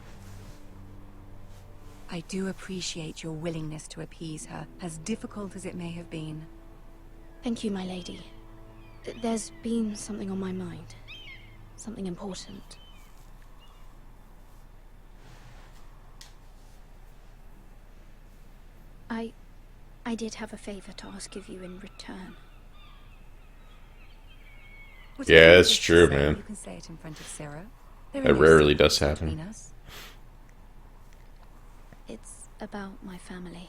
I do appreciate your willingness to appease her, as difficult as it may have been. Thank you, my lady. There's been something on my mind. Something important. I did have a favor to ask of you in return. Yeah, it's true, man. You can say it in front of Sarah. That rarely does happen. It's about my family.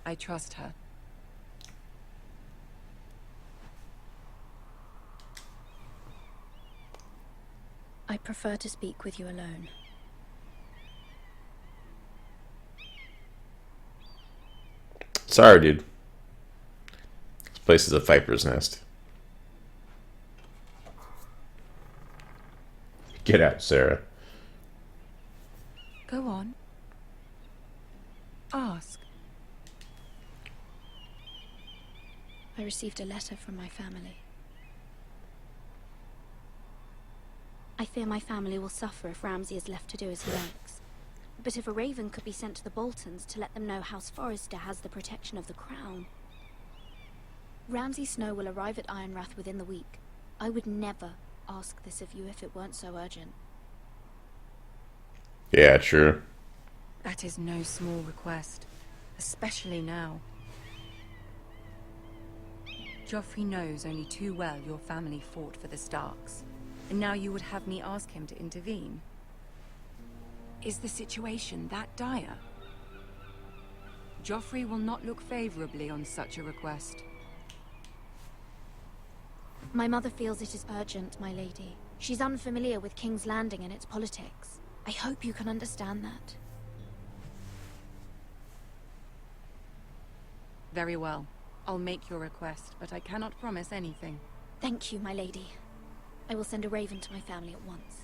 I trust her. I prefer to speak with you alone. Sorry, dude. This place is a viper's nest. Get out, Sarah. Go on. Ask. I received a letter from my family. I fear my family will suffer if Ramsay is left to do as he likes. But if a raven could be sent to the Boltons to let them know House Forrester has the protection of the crown... Ramsay Snow will arrive at Ironrath within the week. I would never ask this of you if it weren't so urgent. Yeah, true. That is no small request, especially now. Joffrey knows only too well your family fought for the Starks, and now you would have me ask him to intervene. Is the situation that dire? Joffrey will not look favorably on such a request. My mother feels it is urgent, my lady. She's unfamiliar with King's Landing and its politics. I hope you can understand that. Very well. I'll make your request, but I cannot promise anything. Thank you, my lady. I will send a raven to my family at once.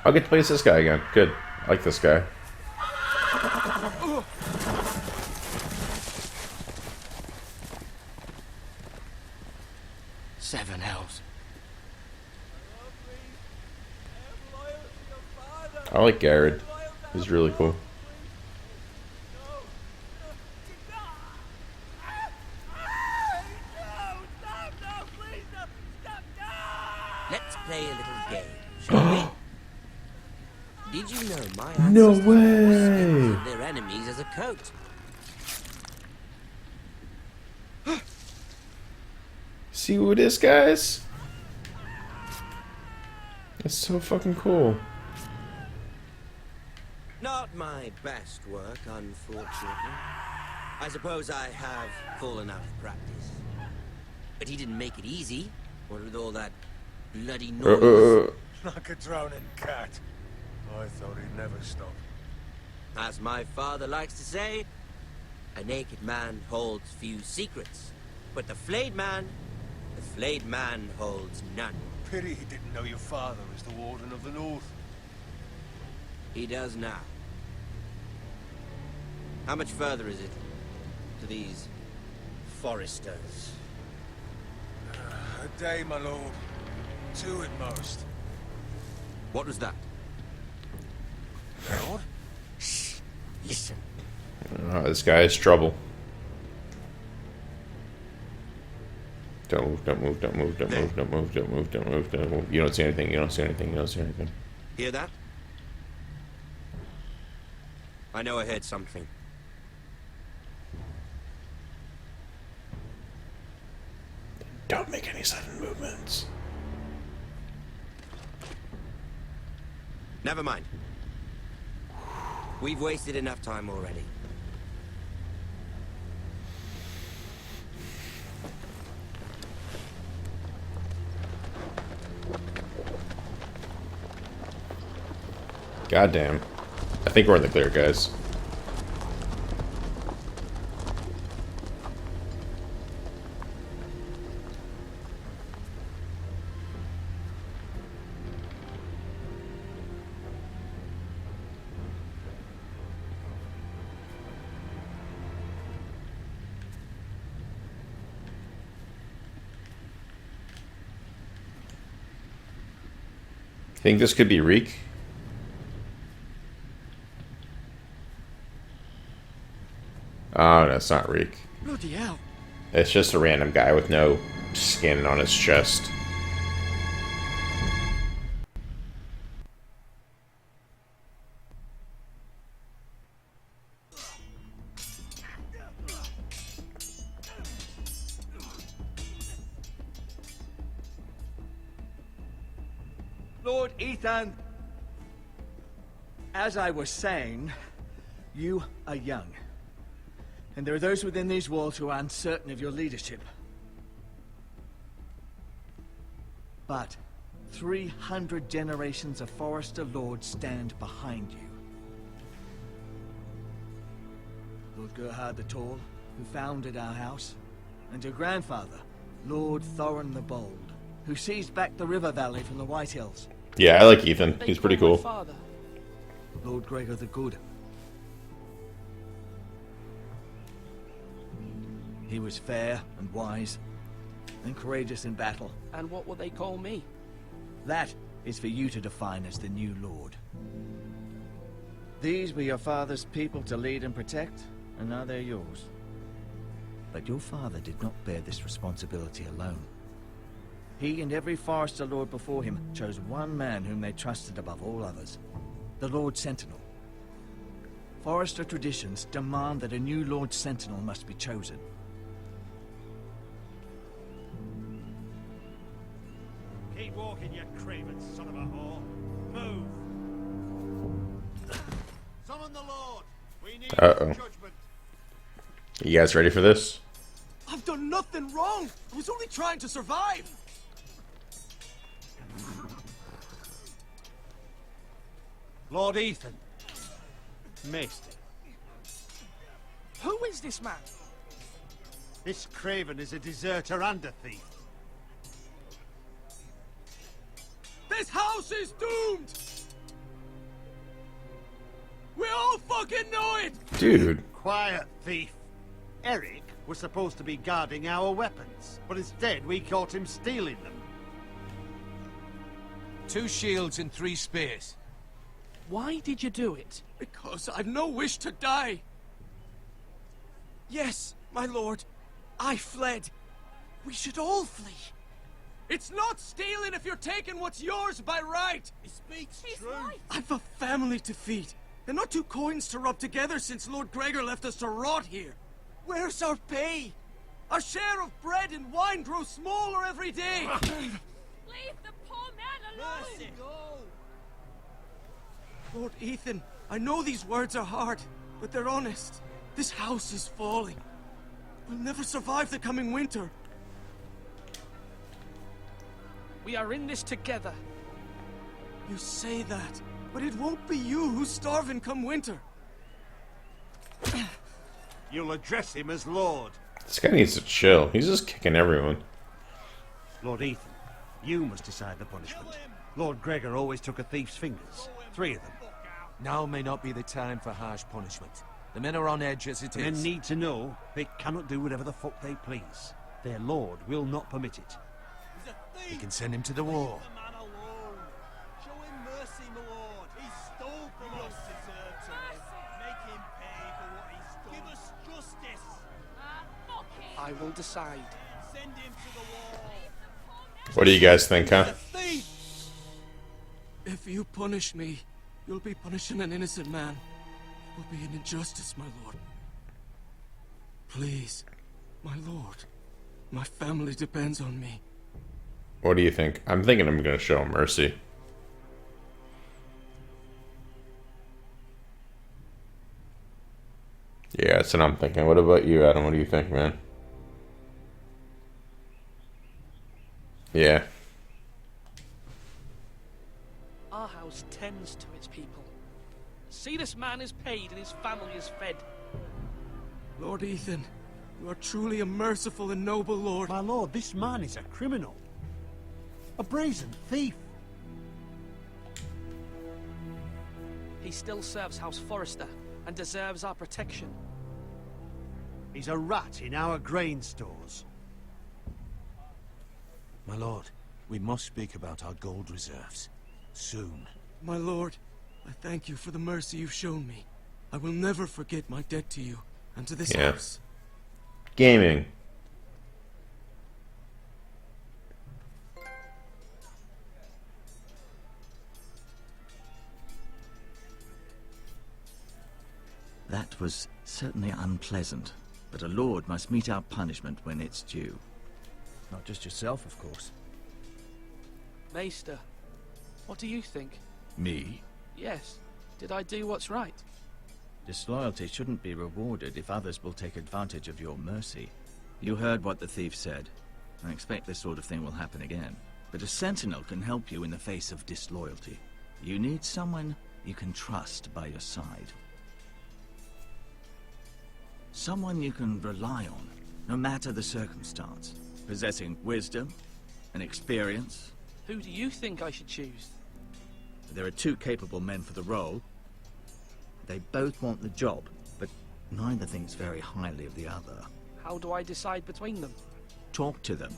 I'll get to play as this guy again. Good. I like this guy. Seven hells. I like Garrett. He's really cool. Let's play a little game, shall we? Did you know my No ancestors wore way! skins of their enemies as a coat? See who it is, guys? That's so fucking cool. Not my best work, unfortunately. I suppose I have fallen out of practice. But he didn't make it easy. What with all that bloody noise? Like a drowning cat. I thought he'd never stop. As my father likes to say, a naked man holds few secrets. But the flayed man holds none. Pity he didn't know your father was the Warden of the North. He does now. How much further is it to these Foresters? A day, my lord. 2 at most. What was that? Lord? Shh. Listen. This guy is trouble. Don't move, don't move, don't move, don't move, don't move, don't move, don't move, don't move. You don't see anything, you don't see anything, you don't see anything. Hear that? I know I heard something. Don't make any sudden movements. Never mind. We've wasted enough time already. Goddamn. I think we're in the clear, guys. Think this could be Reek? Oh, no, it's not Reek. Bloody hell. It's just a random guy with no skin on his chest. Lord Ethan, as I was saying, you are young. And there are those within these walls who are uncertain of your leadership. But 300 generations of Forester lords stand behind you. Lord Gerhard the Tall, who founded our house, and your grandfather, Lord Thorin the Bold, who seized back the river valley from the White Hills. Yeah, I like Ethan. He's pretty cool. Father. Lord Gregor the Good. He was fair and wise, and courageous in battle. And what will they call me? That is for you to define as the new lord. These were your father's people to lead and protect, and now they're yours. But your father did not bear this responsibility alone. He and every Forester Lord before him chose one man whom they trusted above all others, the Lord Sentinel. Forester traditions demand that a new Lord Sentinel must be chosen. Keep walking, you craven son of a whore. Move. Summon the Lord. We need judgment. You guys ready for this? I've done nothing wrong. I was only trying to survive. Lord Ethan. Missed it. Who is this man? This craven is a deserter and a thief. This house is doomed! We all fucking know it! Dude. Quiet, thief. Eric was supposed to be guarding our weapons, but instead we caught him stealing them. 2 shields and 3 spears. Why did you do it? Because I've no wish to die. Yes, my lord. I fled. We should all flee. It's not stealing if you're taking what's yours by right. He speaks true. I've a family to feed, and not 2 coins to rub together since Lord Gregor left us to rot here. Where's our pay? Our share of bread and wine grows smaller every day. Leave the poor man alone! Mercy, go! Lord Ethan, I know these words are hard, but they're honest. This house is falling. We'll never survive the coming winter. We are in this together. You say that, but it won't be you who's starving come winter. You'll address him as Lord. This guy needs to chill. He's just kicking everyone. Lord Ethan, you must decide the punishment. Lord Gregor always took a thief's fingers. 3 of them. Now may not be the time for harsh punishment. The men are on edge as it The is. men need to know they cannot do whatever the fuck they please. Their lord will not permit it. We can send him to the wall. Show him mercy, my lord. He stole from us. Deserve to live. Make him pay for what he stole. Give us justice. I will decide. Send him to the wall. What do you guys think, huh? If you punish me, you'll be punishing an innocent man. It will be an injustice, my lord. Please, my lord. My family depends on me. What do you think? I'm thinking I'm going to show him mercy. Yeah, that's what I'm thinking. What about you, Adam? What do you think, man? Yeah. Our house tends to its people. See, this man is paid and his family is fed. Lord Ethan, you are truly a merciful and noble lord. My lord, this man is a criminal. A brazen thief. He still serves House Forester and deserves our protection. He's a rat in our grain stores. My lord, we must speak about our gold reserves. Soon. My lord, I thank you for the mercy you've shown me. I will never forget my debt to you and to this house. Gaming. That was certainly unpleasant, but a lord must mete out punishment when it's due. Not just yourself, of course. Maester, what do you think? Me? Yes. Did I do what's right? Disloyalty shouldn't be rewarded if others will take advantage of your mercy. You heard what the thief said. I expect this sort of thing will happen again. But a sentinel can help you in the face of disloyalty. You need someone you can trust by your side. Someone you can rely on no matter the circumstance. Possessing wisdom and experience. Who do you think I should choose? There are two capable men for the role. They both want the job, but neither thinks very highly of the other. How do I decide between them? Talk to them.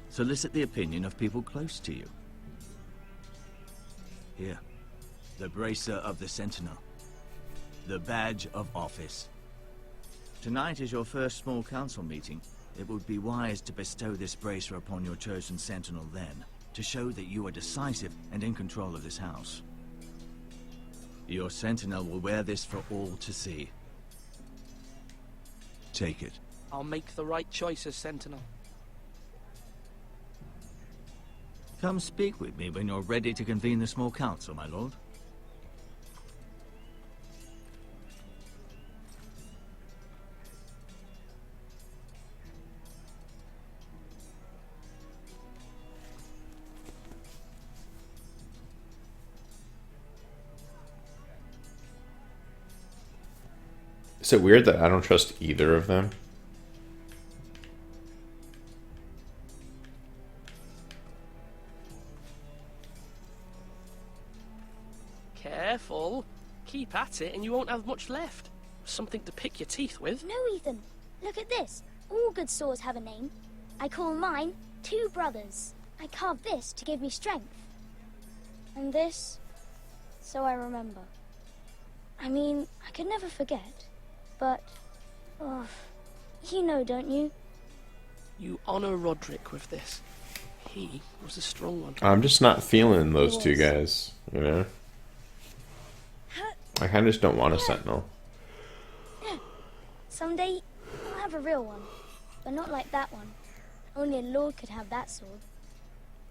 Solicit the opinion of people close to you. Here. The bracer of the Sentinel. The badge of office. Tonight is your first small council meeting. It would be wise to bestow this bracer upon your chosen Sentinel then, to show that you are decisive and in control of this house. Your Sentinel will wear this for all to see. Take it. I'll make the right choice as Sentinel. Come speak with me when you're ready to convene the small council, my lord. Is it weird that I don't trust either of them? Careful. Keep at it and you won't have much left. Something to pick your teeth with. No, Ethan. Look at this. All good swords have a name. I call mine Two Brothers. I carved this to give me strength. And this, so I remember. I mean, I could never forget. But, oh, you know, don't you? You honor Roderick with this. He was a strong one. I'm just not feeling those two guys, you know? I kind of just don't want a Sentinel. Someday, I'll have a real one. But not like that one. Only a lord could have that sword.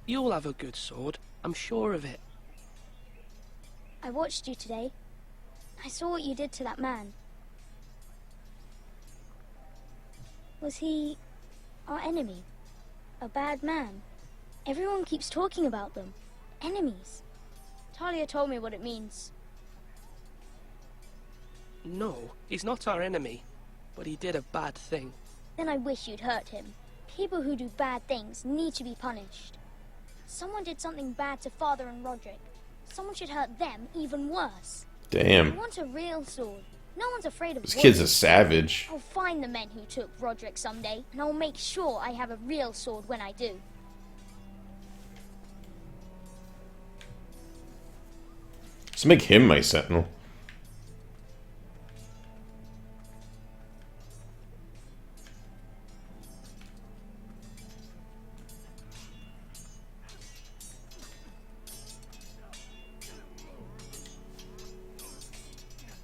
You'll have a good sword. I'm sure of it. I watched you today. I saw what you did to that man. Was he our enemy? A bad man? Everyone keeps talking about them. Enemies. Talia told me what it means. No, he's not our enemy. But he did a bad thing. Then I wish you'd hurt him. People who do bad things need to be punished. Someone did something bad to Father and Roderick. Someone should hurt them even worse. Damn. I want a real sword. No one's afraid of This wood. kid's a savage. I'll find the men who took Roderick someday, and I'll make sure I have a real sword when I do. Let's make him my Sentinel.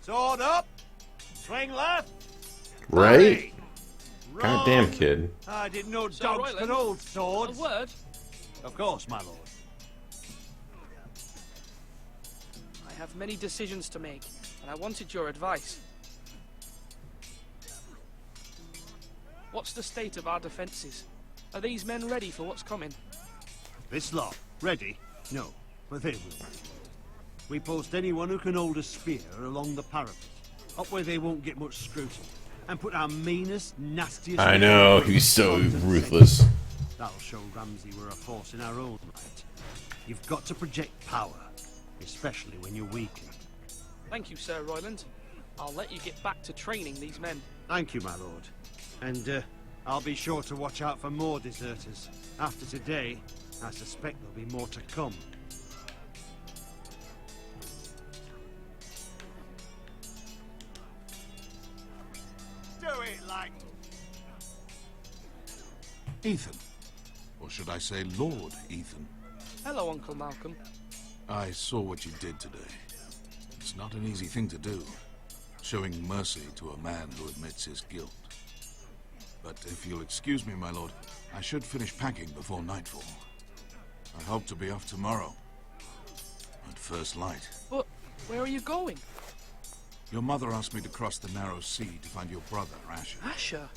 Sword up, swing left. Right? Goddamn kid. I didn't know Sir dogs Royland, could hold swords. A word? Of course, my lord. I have many decisions to make, and I wanted your advice. What's the state of our defences? Are these men ready for what's coming? This lot, ready? No, but they will. We post anyone who can hold a spear along the parapet, up where they won't get much scrutiny, and put our meanest, nastiest... I know, he's so ruthless. That'll show Ramsay we're a force in our own right. You've got to project power, especially when you're weakened. Thank you, Sir Royland. I'll let you get back to training these men. Thank you, my lord. And I'll be sure to watch out for more deserters. After today, I suspect there'll be more to come. Do it like... Ethan. Or should I say Lord Ethan? Hello, Uncle Malcolm. I saw what you did today. It's not an easy thing to do, showing mercy to a man who admits his guilt. But if you'll excuse me, my lord, I should finish packing before nightfall. I hope to be off tomorrow, at first light. But where are you going? Your mother asked me to cross the narrow sea to find your brother, Asher. Asher?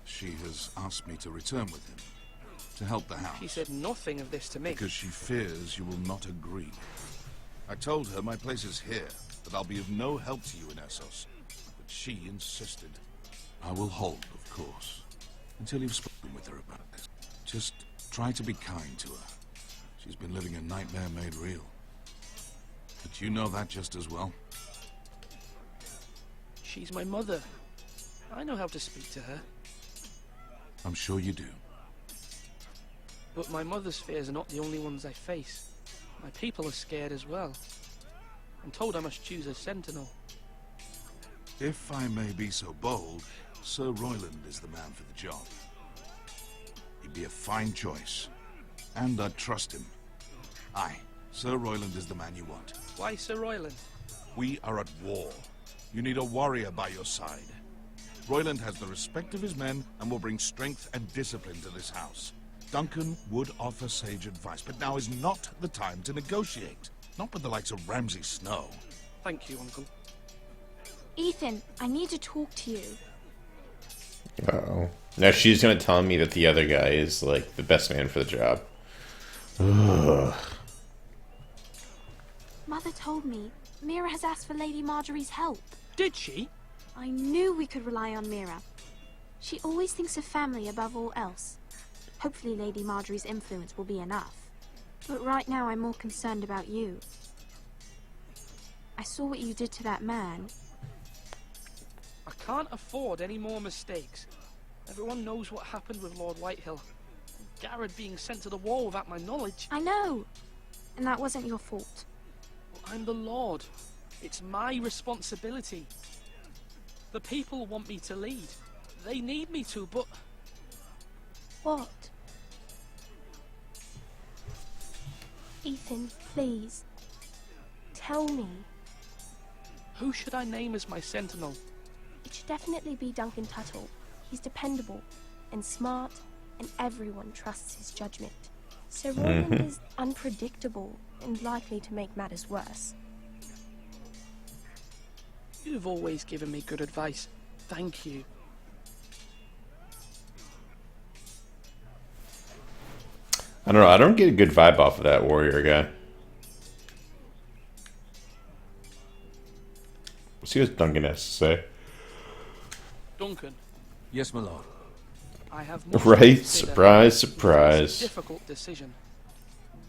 She has asked me to return with him, to help the house. She said nothing of this to me. Because she fears you will not agree. I told her my place is here, that I'll be of no help to you in Essos. But she insisted. I will hold, of course. until you've spoken with her about this. Just try to be kind to her. She's been living a nightmare made real. But you know that just as well. She's my mother. I know how to speak to her. I'm sure you do. But my mother's fears are not the only ones I face. My people are scared as well. I'm told I must choose a sentinel. If I may be so bold, Sir Royland is the man for the job. He'd be a fine choice. And I'd trust him. Aye, Sir Royland is the man you want. Why Sir Royland? We are at war. You need a warrior by your side. Royland has the respect of his men and will bring strength and discipline to this house. Duncan would offer sage advice, but now is not the time to negotiate. Not with the likes of Ramsay Snow. Thank you, Uncle. Ethan, I need to talk to you. Uh-oh. Now she's gonna tell me that the other guy is, like, the best man for the job. Ugh. Mother told me Mira has asked for Lady Marjorie's help. Did she? I knew we could rely on Mira. She always thinks of family above all else. Hopefully Lady Marjorie's influence will be enough. But right now I'm more concerned about you. I saw what you did to that man. I can't afford any more mistakes. Everyone knows what happened with Lord Whitehill. Garrett being sent to the wall without my knowledge. I know. And that wasn't your fault. Well, I'm the Lord. It's my responsibility. The people want me to lead. They need me to, but... What? Ethan, please. Tell me. Who should I name as my sentinel? It should definitely be Duncan Tuttle. He's dependable and smart, and everyone trusts his judgment. Sir Roland is unpredictable and likely to make matters worse. You've always given me good advice. Thank you. I don't know. I don't get a good vibe off of that warrior guy. Let's see what Duncan has to say. Duncan. Yes, my lord. I have much Right? to consider. Surprise, It's a surprise. difficult decision.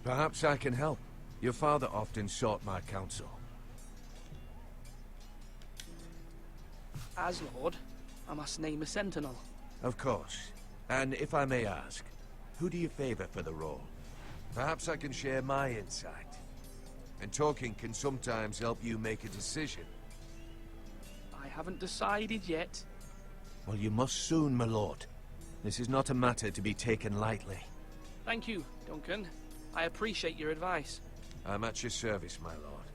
Perhaps I can help. Your father often sought my counsel. As Lord, I must name a sentinel. Of course. And if I may ask, who do you favor for the role? Perhaps I can share my insight. And talking can sometimes help you make a decision. I haven't decided yet. Well, you must soon, my lord. This is not a matter to be taken lightly. Thank you, Duncan. I appreciate your advice. I'm at your service, my lord.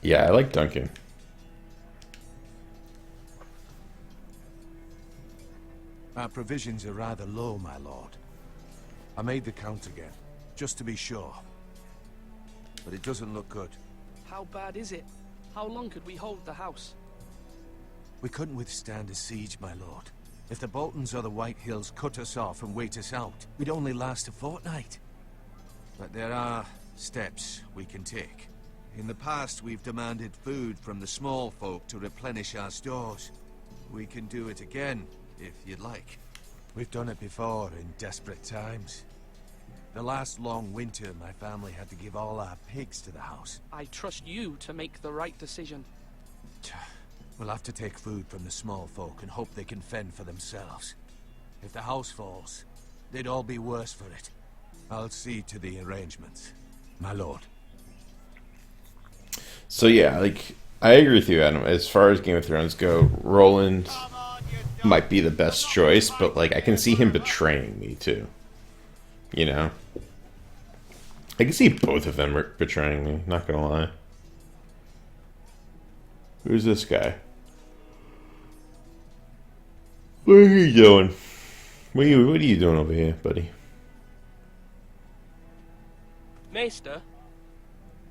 Yeah, I like Duncan. Our provisions are rather low, my lord. I made the count again, just to be sure. But it doesn't look good. How bad is it? How long could we hold the house? We couldn't withstand a siege, my lord. If the Boltons or the Whitehills cut us off and wait us out, we'd only last a fortnight. But there are steps we can take. In the past, we've demanded food from the small folk to replenish our stores. We can do it again, if you'd like. We've done it before in desperate times. The last long winter, my family had to give all our pigs to the house. I trust you to make the right decision. We'll have to take food from the small folk and hope they can fend for themselves. If the house falls, they'd all be worse for it. I'll see to the arrangements, my lord. So yeah, like, I agree with you, Adam. As far as Game of Thrones go, Roland might be the best choice, but like, I can see him betraying me too. You know? I can see both of them betraying me, not gonna lie. Who's this guy? What are you doing? What are you doing over here, buddy? Maester?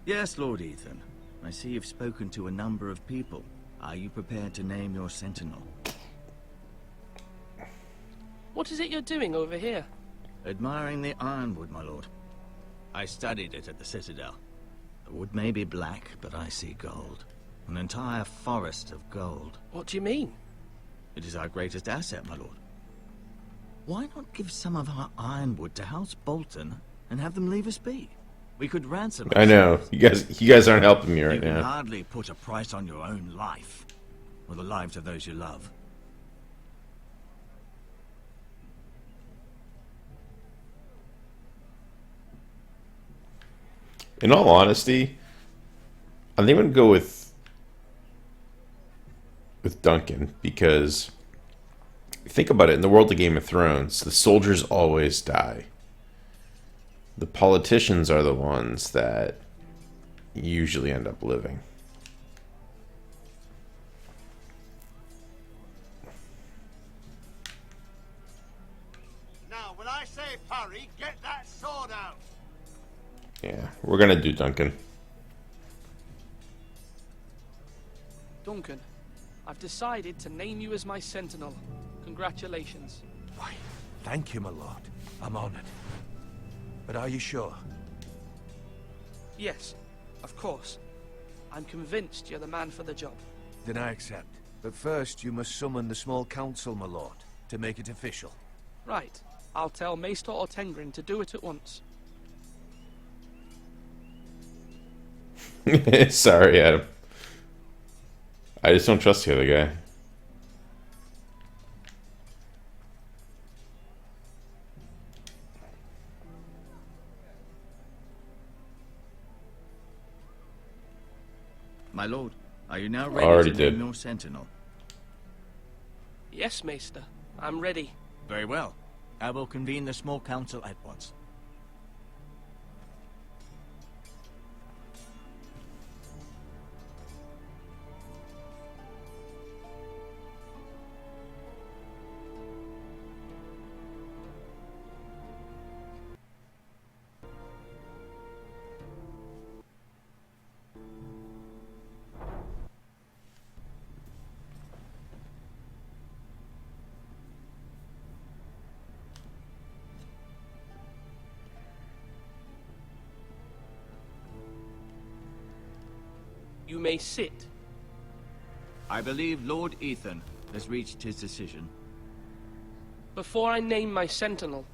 Yes, Lord Ethan. I see you've spoken to a number of people. Are you prepared to name your sentinel? What is it you're doing over here? Admiring the ironwood, my lord. I studied it at the Citadel. The wood may be black, but I see gold. An entire forest of gold. What do you mean? It is our greatest asset, my lord. Why not give some of our ironwood to House Bolton and have them leave us be? We could ransom I know. ourselves. You guys aren't helping me right You can now. hardly put a price on your own life, or the lives of those you love. In all honesty, I think I'm gonna go with Duncan, because think about it, in the world of Game of Thrones, the soldiers always die. The politicians are the ones that usually end up living. Now, when I say parry, get that sword out. Yeah, we're gonna do Duncan. Duncan, I've decided to name you as my sentinel. Congratulations. Why, thank you, my lord. I'm honored. But are you sure? Yes, of course. I'm convinced you're the man for the job. Then I accept. But first, you must summon the small council, my lord, to make it official. Right. I'll tell Maester Ortengrin to do it at once. Sorry, Adam. I just don't trust the other guy. My lord, are you now ready Already to did. name your sentinel? Yes, Maester. I'm ready. Very well. I will convene the small council at once. You may sit. I believe Lord Ethan has reached his decision. Before I name my sentinel,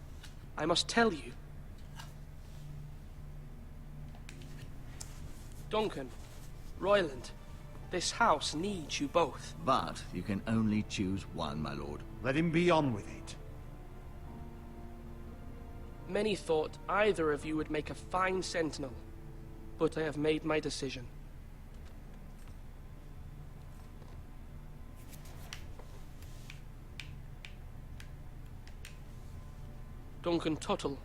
I must tell you. Duncan, Royland, this house needs you both. But you can only choose one, my lord. Let him be on with it. Many thought either of you would make a fine sentinel, but I have made my decision. Duncan Tuttle,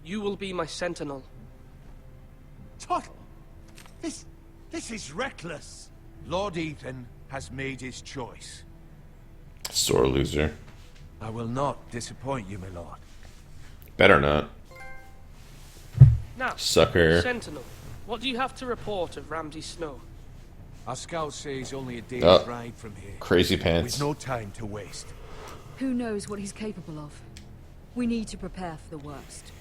you will be my sentinel. Tuttle? This is reckless. Lord Ethan has made his choice. Sore loser. I will not disappoint you, my lord. Better not. Now, Sucker. Sentinel, what do you have to report of Ramsay Snow? Our scouts say he's only a day's Oh, ride from here. crazy pants. With no time to waste. Who knows what he's capable of? We need to prepare for the worst.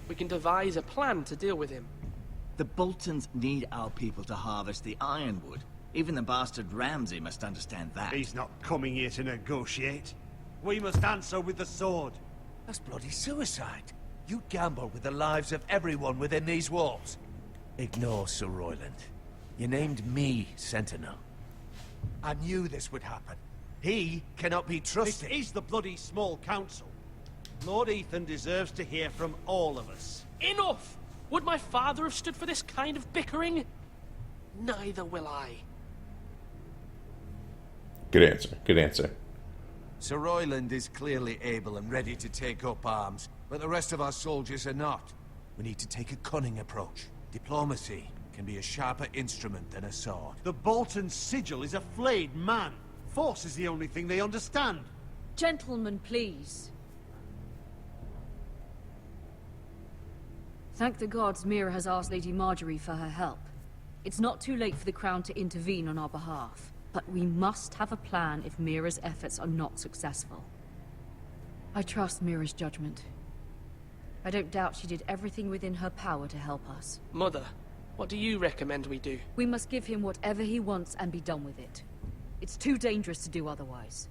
We can devise a plan to deal with him. The Boltons need our people to harvest the ironwood. Even the bastard Ramsay must understand that. He's not coming here to negotiate. We must answer with the sword. That's bloody suicide. You gamble with the lives of everyone within these walls. Ignore Sir Royland. You named me Sentinel. I knew this would happen. He cannot be trusted. This is the bloody small council. Lord Ethan deserves to hear from all of us. Enough! Would my father have stood for this kind of bickering? Neither will I. Good answer. Good answer. Sir Royland is clearly able and ready to take up arms, but the rest of our soldiers are not. We need to take a cunning approach. Diplomacy can be a sharper instrument than a sword. The Bolton sigil is a flayed man. Force is the only thing they understand. Gentlemen, please. Thank the gods Mira has asked Lady Marjorie for her help. It's not too late for the Crown to intervene on our behalf, but we must have a plan if Mira's efforts are not successful. I trust Mira's judgment. I don't doubt she did everything within her power to help us. Mother, what do you recommend we do? We must give him whatever he wants and be done with it. It's too dangerous to do otherwise.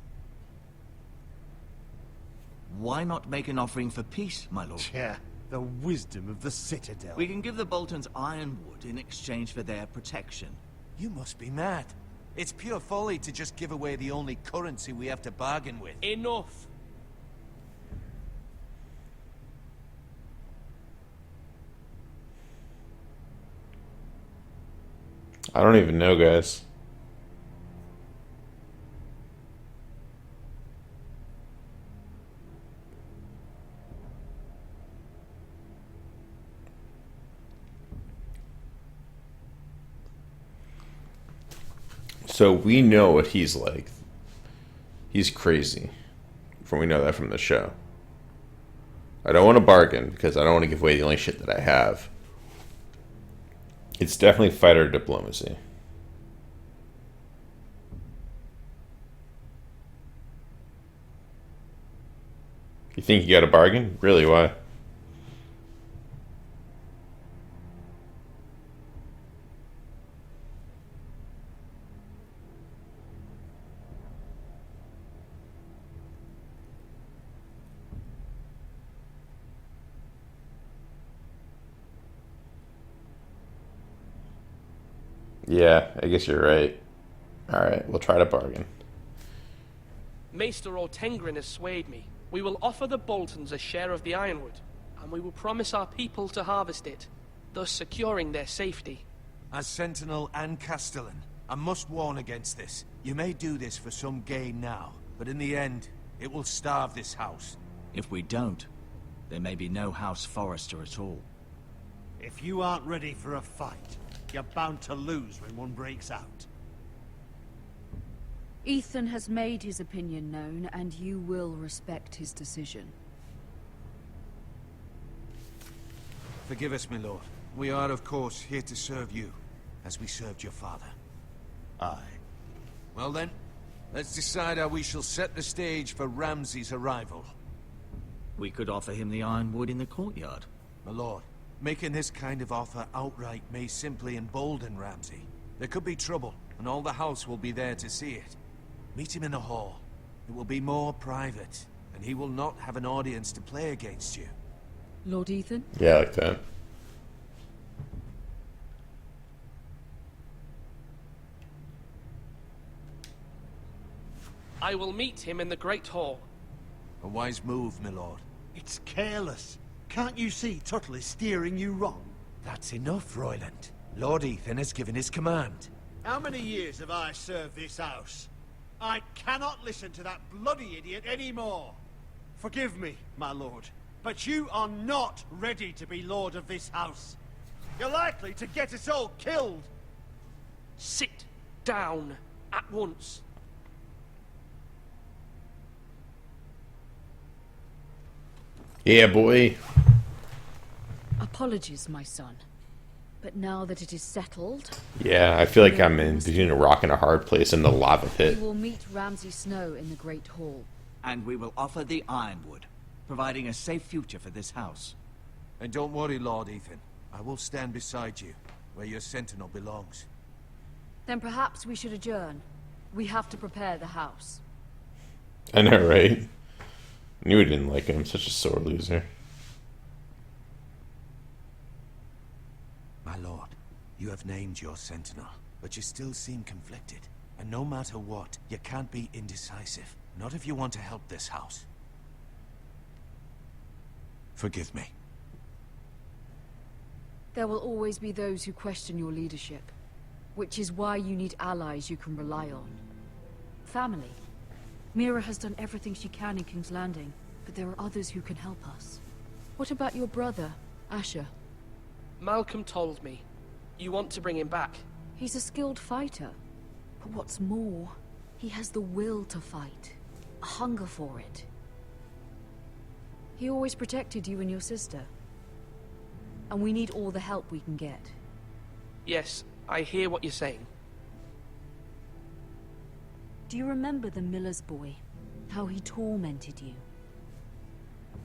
Why not make an offering for peace, my lord? Yeah, the wisdom of the Citadel. We can give the Boltons ironwood in exchange for their protection. You must be mad. It's pure folly to just give away the only currency we have to bargain with. Enough. I don't even know, guys. So we know what he's like. He's crazy. We know that from the show. I don't want to bargain because I don't want to give away the only shit that I have. It's definitely fighter diplomacy. You think you got a bargain? Really, why? Yeah, I guess you're right. Alright, we'll try to bargain. Maester Ortengrin has swayed me. We will offer the Boltons a share of the ironwood, and we will promise our people to harvest it, thus securing their safety. As Sentinel and Castellan, I must warn against this. You may do this for some gain now, but in the end, it will starve this house. If we don't, there may be no House Forrester at all. If you aren't ready for a fight, you're bound to lose when one breaks out. Ethan has made his opinion known, and you will respect his decision. Forgive us, my lord. We are, of course, here to serve you, as we served your father. Aye. Well then, let's decide how we shall set the stage for Ramsay's arrival. We could offer him the ironwood in the courtyard. My lord, making this kind of offer outright may simply embolden Ramsay. There could be trouble, and all the house will be there to see it. Meet him in the hall. It will be more private, and he will not have an audience to play against you. Lord Ethan? Yeah, I like that. I will meet him in the Great Hall. A wise move, my lord. It's careless. Can't you see Tuttle is steering you wrong? That's enough, Royland. Lord Ethan has given his command. How many years have I served this house? I cannot listen to that bloody idiot anymore. Forgive me, my lord, but you are not ready to be lord of this house. You're likely to get us all killed. Sit down at once. Yeah, boy. Apologies, my son. But now that it is settled... Yeah, I feel like I'm in between a rock and a hard place in the lava pit. We will meet Ramsay Snow in the Great Hall. And we will offer the ironwood, providing a safe future for this house. And don't worry, Lord Ethan. I will stand beside you, where your sentinel belongs. Then perhaps we should adjourn. We have to prepare the house. I know, right? Knew I didn't like him. Such a sore loser. My lord, you have named your sentinel, but you still seem conflicted. And no matter what, you can't be indecisive. Not if you want to help this house. Forgive me. There will always be those who question your leadership, which is why you need allies you can rely on. Family. Mira has done everything she can in King's Landing, but there are others who can help us. What about your brother, Asher? Malcolm told me. You want to bring him back. He's a skilled fighter. But what's more, he has the will to fight. A hunger for it. He always protected you and your sister. And we need all the help we can get. Yes, I hear what you're saying. Do you remember the miller's boy? How he tormented you?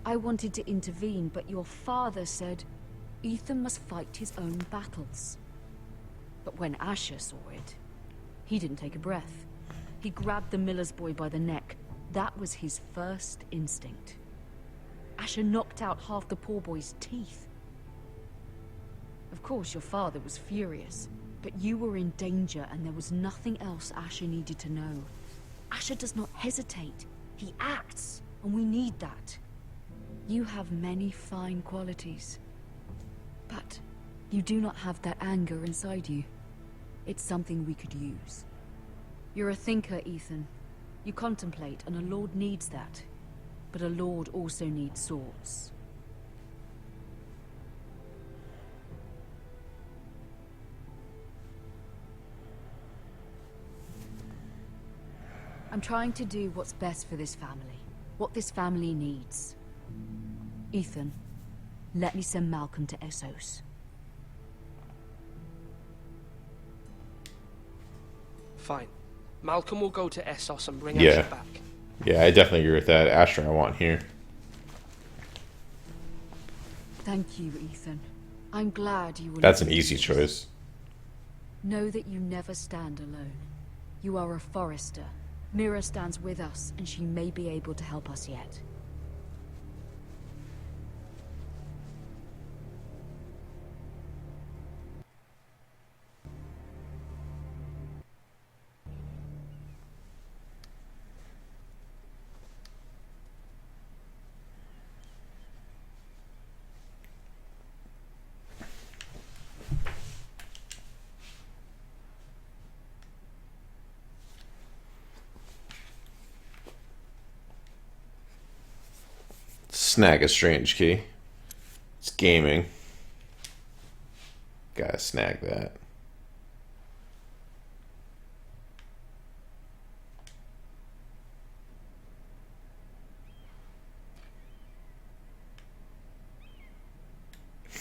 I wanted to intervene, but your father said Ethan must fight his own battles. But when Asher saw it, he didn't take a breath. He grabbed the miller's boy by the neck. That was his first instinct. Asher knocked out half the poor boy's teeth. Of course, your father was furious, but you were in danger and there was nothing else Asher needed to know. Asher does not hesitate. He acts, and we need that. You have many fine qualities, but you do not have that anger inside you. It's something we could use. You're a thinker, Ethan. You contemplate, and a lord needs that. But a lord also needs swords. I'm trying to do what's best for this family. What this family needs. Ethan, let me send Malcolm to Essos. Fine. Malcolm will go to Essos and bring Yeah. Asher back. Yeah, I definitely agree with that. Asher, I want here. Thank you, Ethan. I'm glad you will. That's an easy choice. Know that you never stand alone. You are a Forrester. Mira stands with us, and she may be able to help us yet. Snag a strange key. It's gaming. Gotta snag that.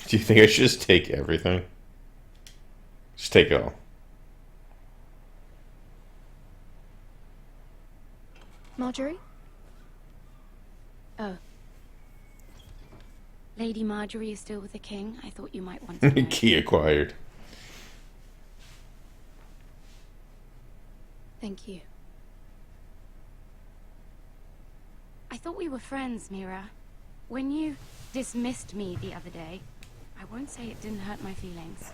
Do you think I should just take everything? Just take it all. Marjorie? Oh. Lady Marjorie is still with the king. I thought you might want to know. Key acquired. Thank you. I thought we were friends, Mira. When you dismissed me the other day, I won't say it didn't hurt my feelings.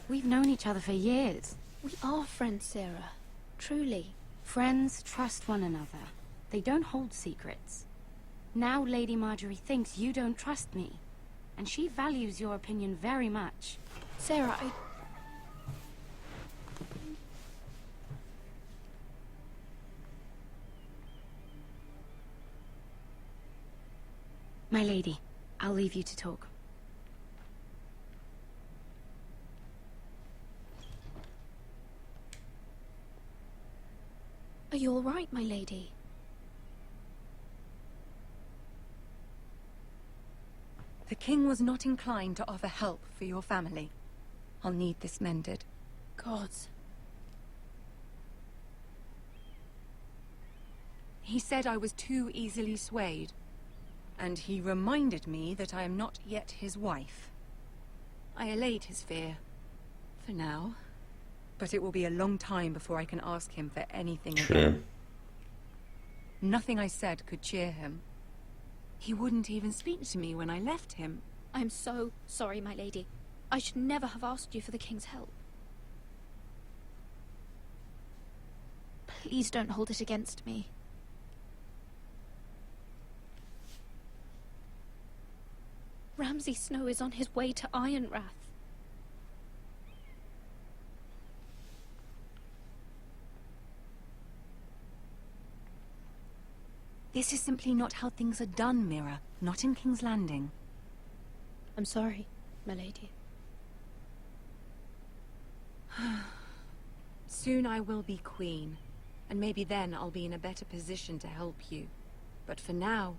We've known each other for years. We are friends, Sarah. Truly. Friends trust one another. They don't hold secrets. Now Lady Marjorie thinks you don't trust me, and she values your opinion very much. Sarah, My lady, I'll leave you to talk. Are you all right, my lady? The king was not inclined to offer help for your family. I'll need this mended. Gods. He said I was too easily swayed. And he reminded me that I am not yet his wife. I allayed his fear. For now. But it will be a long time before I can ask him for anything again. Nothing I said could cheer him. He wouldn't even speak to me when I left him. I'm so sorry, my lady. I should never have asked you for the king's help. Please don't hold it against me. Ramsay Snow is on his way to Ironrath. This is simply not how things are done, Mira. Not in King's Landing. I'm sorry, my lady. Soon I will be queen, and maybe then I'll be in a better position to help you. But for now,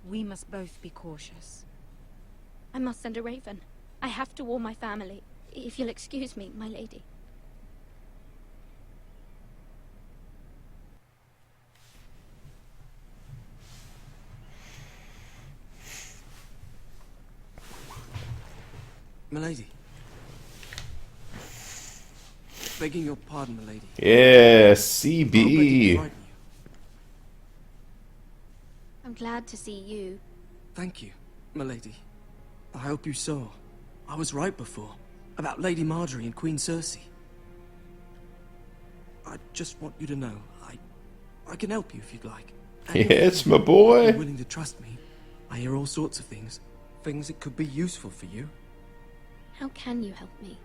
we must both be cautious. I must send a raven. I have to warn my family. If you'll excuse me, my lady. Milady. Begging your pardon, milady. Yeah, I hope I didn't CB. frighten you. I'm glad to see you. Thank you, milady. I hope you saw. I was right before. About Lady Marjorie and Queen Cersei. I just want you to know, I can help you if you'd like. Yes, my boy. If you're willing to trust me. I hear all sorts of things. Things that could be useful for you. How can you help me?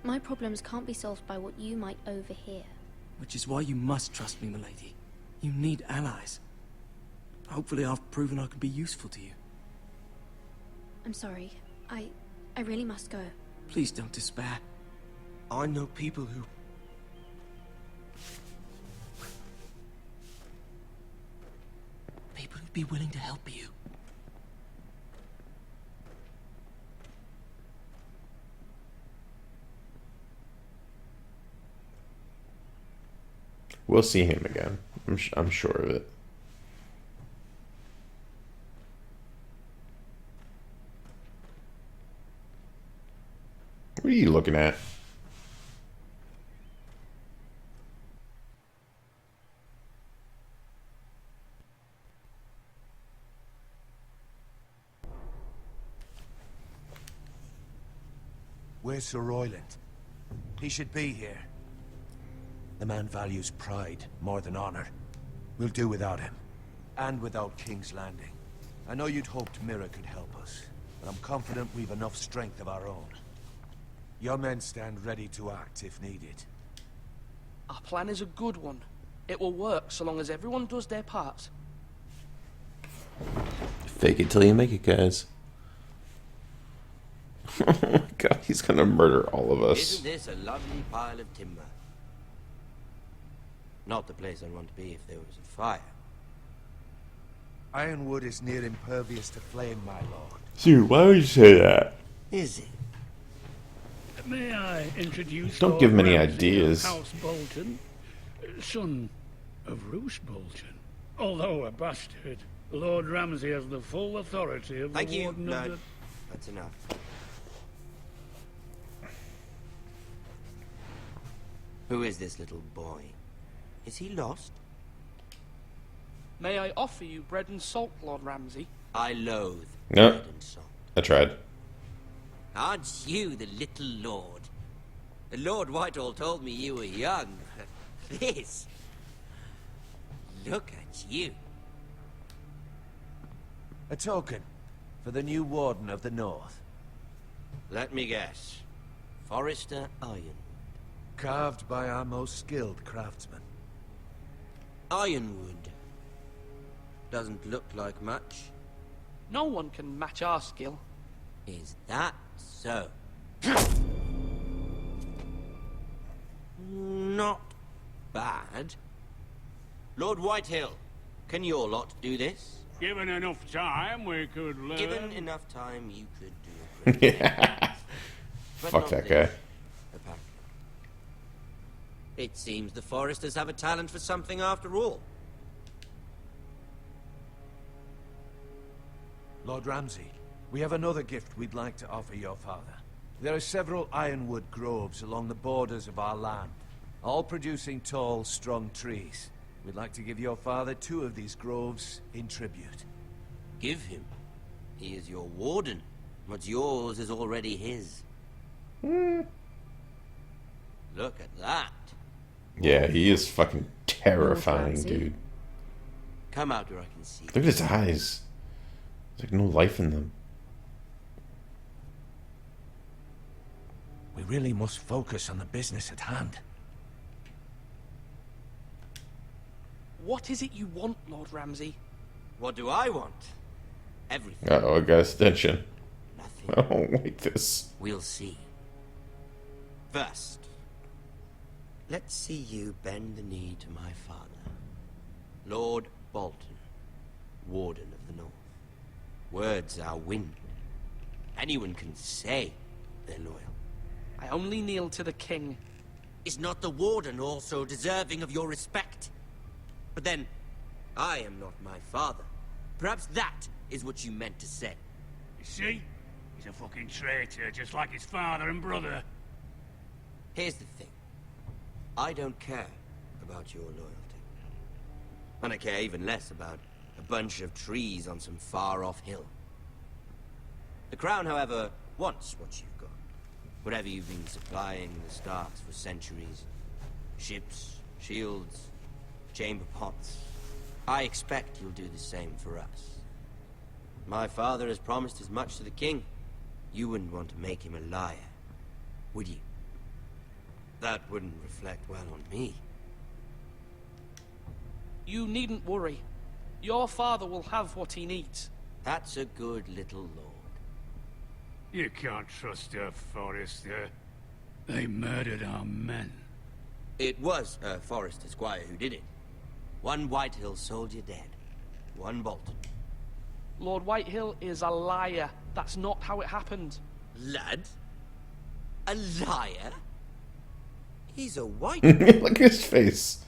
My problems can't be solved by what you might overhear. Which is why you must trust me, milady. You need allies. Hopefully I've proven I can be useful to you. I'm sorry. I really must go. Please don't despair. I know people who... People who'd be willing to help you. We'll see him again. I'm sure of it. What are you looking at? Where's Sir Royland? He should be here. The man values pride more than honor. We'll do without him. And without King's Landing. I know you'd hoped Mira could help us, but I'm confident we've enough strength of our own. Your men stand ready to act if needed. Our plan is a good one. It will work so long as everyone does their part. Fake it till you make it, guys. Oh my god, he's gonna murder all of us. Isn't this a lovely pile of timber? Not the place I'd want to be if there was a fire. Ironwood is near impervious to flame, my lord. Dude, why would you say that? Is it? May I introduce Don't give him any Ramsay of ideas. House Bolton, son of Roose Bolton. Although a bastard, Lord Ramsay has the full authority of Thank the you. Warden No, of the... that's enough. Who is this little boy? Is he lost? May I offer you bread and salt, Lord Ramsay? I loathe No, bread and salt. I tried. Aren't you the little lord? Lord Whitehall told me you were young. This. Look at you. A token for the new Warden of the North. Let me guess. Forrester Iron. Carved by our most skilled craftsmen. Ironwood. Doesn't look like much. No one can match our skill. Is that so? Not bad. Lord Whitehill, can your lot do this? Given enough time, we could learn... Given enough time, you could do it. Yeah. But Fuck not that this, guy. apparently. It seems the Foresters have a talent for something after all. Lord Ramsay, we have another gift we'd like to offer your father. There are several ironwood groves along the borders of our land, all producing tall, strong trees. We'd like to give your father 2 of these groves in tribute. Give him. He is your warden. What's yours is already his. Look at that. Yeah, he is fucking terrifying, Ramsay. dude. Come out where I can see. Look at his eyes. There's like no life in them. We really must focus on the business at hand. What is it you want, Lord Ramsay? What do I want? Everything. Uh-oh, I got his attention. Nothing. I don't like this. We'll see. First, let's see you bend the knee to my father, Lord Bolton, Warden of the North. Words are wind. Anyone can say they're loyal. I only kneel to the king. Is not the Warden also deserving of your respect? But then, I am not my father. Perhaps that is what you meant to say. You see? He's a fucking traitor, just like his father and brother. Here's the thing. I don't care about your loyalty. And I care even less about a bunch of trees on some far-off hill. The Crown, however, wants what you've got. Whatever you've been supplying the Starks for centuries. Ships, shields, chamber pots. I expect you'll do the same for us. My father has promised as much to the king. You wouldn't want to make him a liar, would you? That wouldn't reflect well on me. You needn't worry. Your father will have what he needs. That's a good little lord. You can't trust her, Forrester. They murdered our men. It was a Forrester squire who did it. One Whitehill soldier dead. One Bolton. Lord Whitehill is a liar. That's not how it happened. Lad? A liar? He's a white. Look at his face.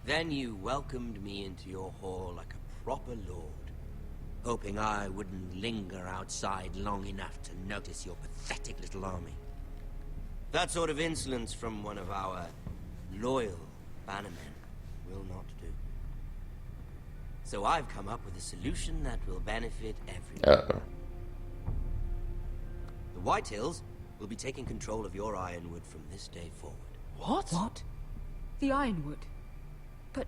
Then you welcomed me into your hall like a proper lord, hoping I wouldn't linger outside long enough to notice your pathetic little army. That sort of insolence from one of our loyal bannermen will not do. So I've come up with a solution that will benefit everyone. Uh-oh. The Whitehills will be taking control of your ironwood from this day forward. What? What? The Ironwood? But...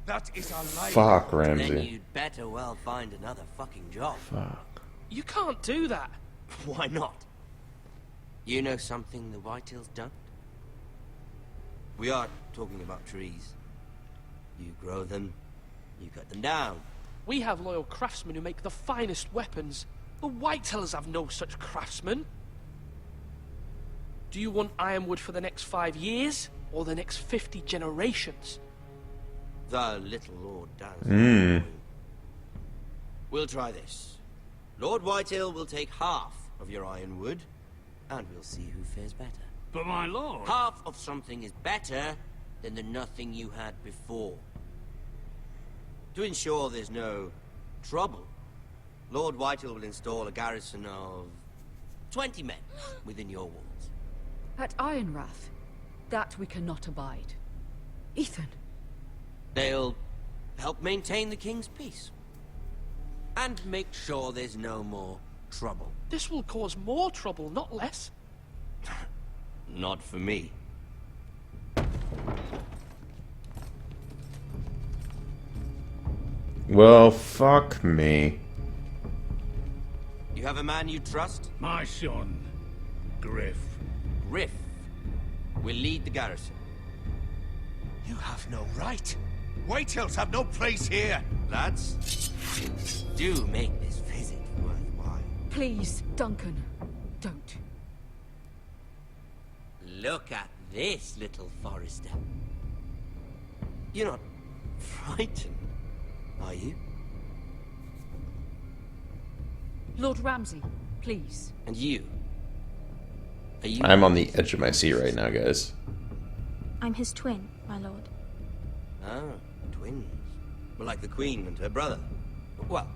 That is a lie. Fuck, Then Ramsay. you'd better well find another fucking job. Fuck. You can't do that. Why not? You know something the Whitehills don't? We are talking about trees. You grow them, you cut them down. We have loyal craftsmen who make the finest weapons. The Whitehills have no such craftsmen. Do you want ironwood for the next 5 years, or the next 50 generations? The little lord does. We'll try this. Lord Whitehill will take half of your ironwood, and we'll see who fares better. But my lord... Half of something is better than the nothing you had before. To ensure there's no trouble, Lord Whitehill will install a garrison of 20 men within your walls. at Ironrath, that we cannot abide. Ethan. They'll help maintain the king's peace. And make sure there's no more trouble. This will cause more trouble, not less. Not for me. Well, fuck me. You have a man you trust? My son, Griff. Griff will lead the garrison. You have no right. Whitehills have no place here. Lads, do make this visit worthwhile. Please, Duncan, don't. Look at this, little Forrester. You're not frightened, are you? Lord Ramsay, please. And you? Are you? I'm on the edge of my seat right now, guys. I'm his twin, my lord. Ah, twins. Well, like the Queen and her brother. Well,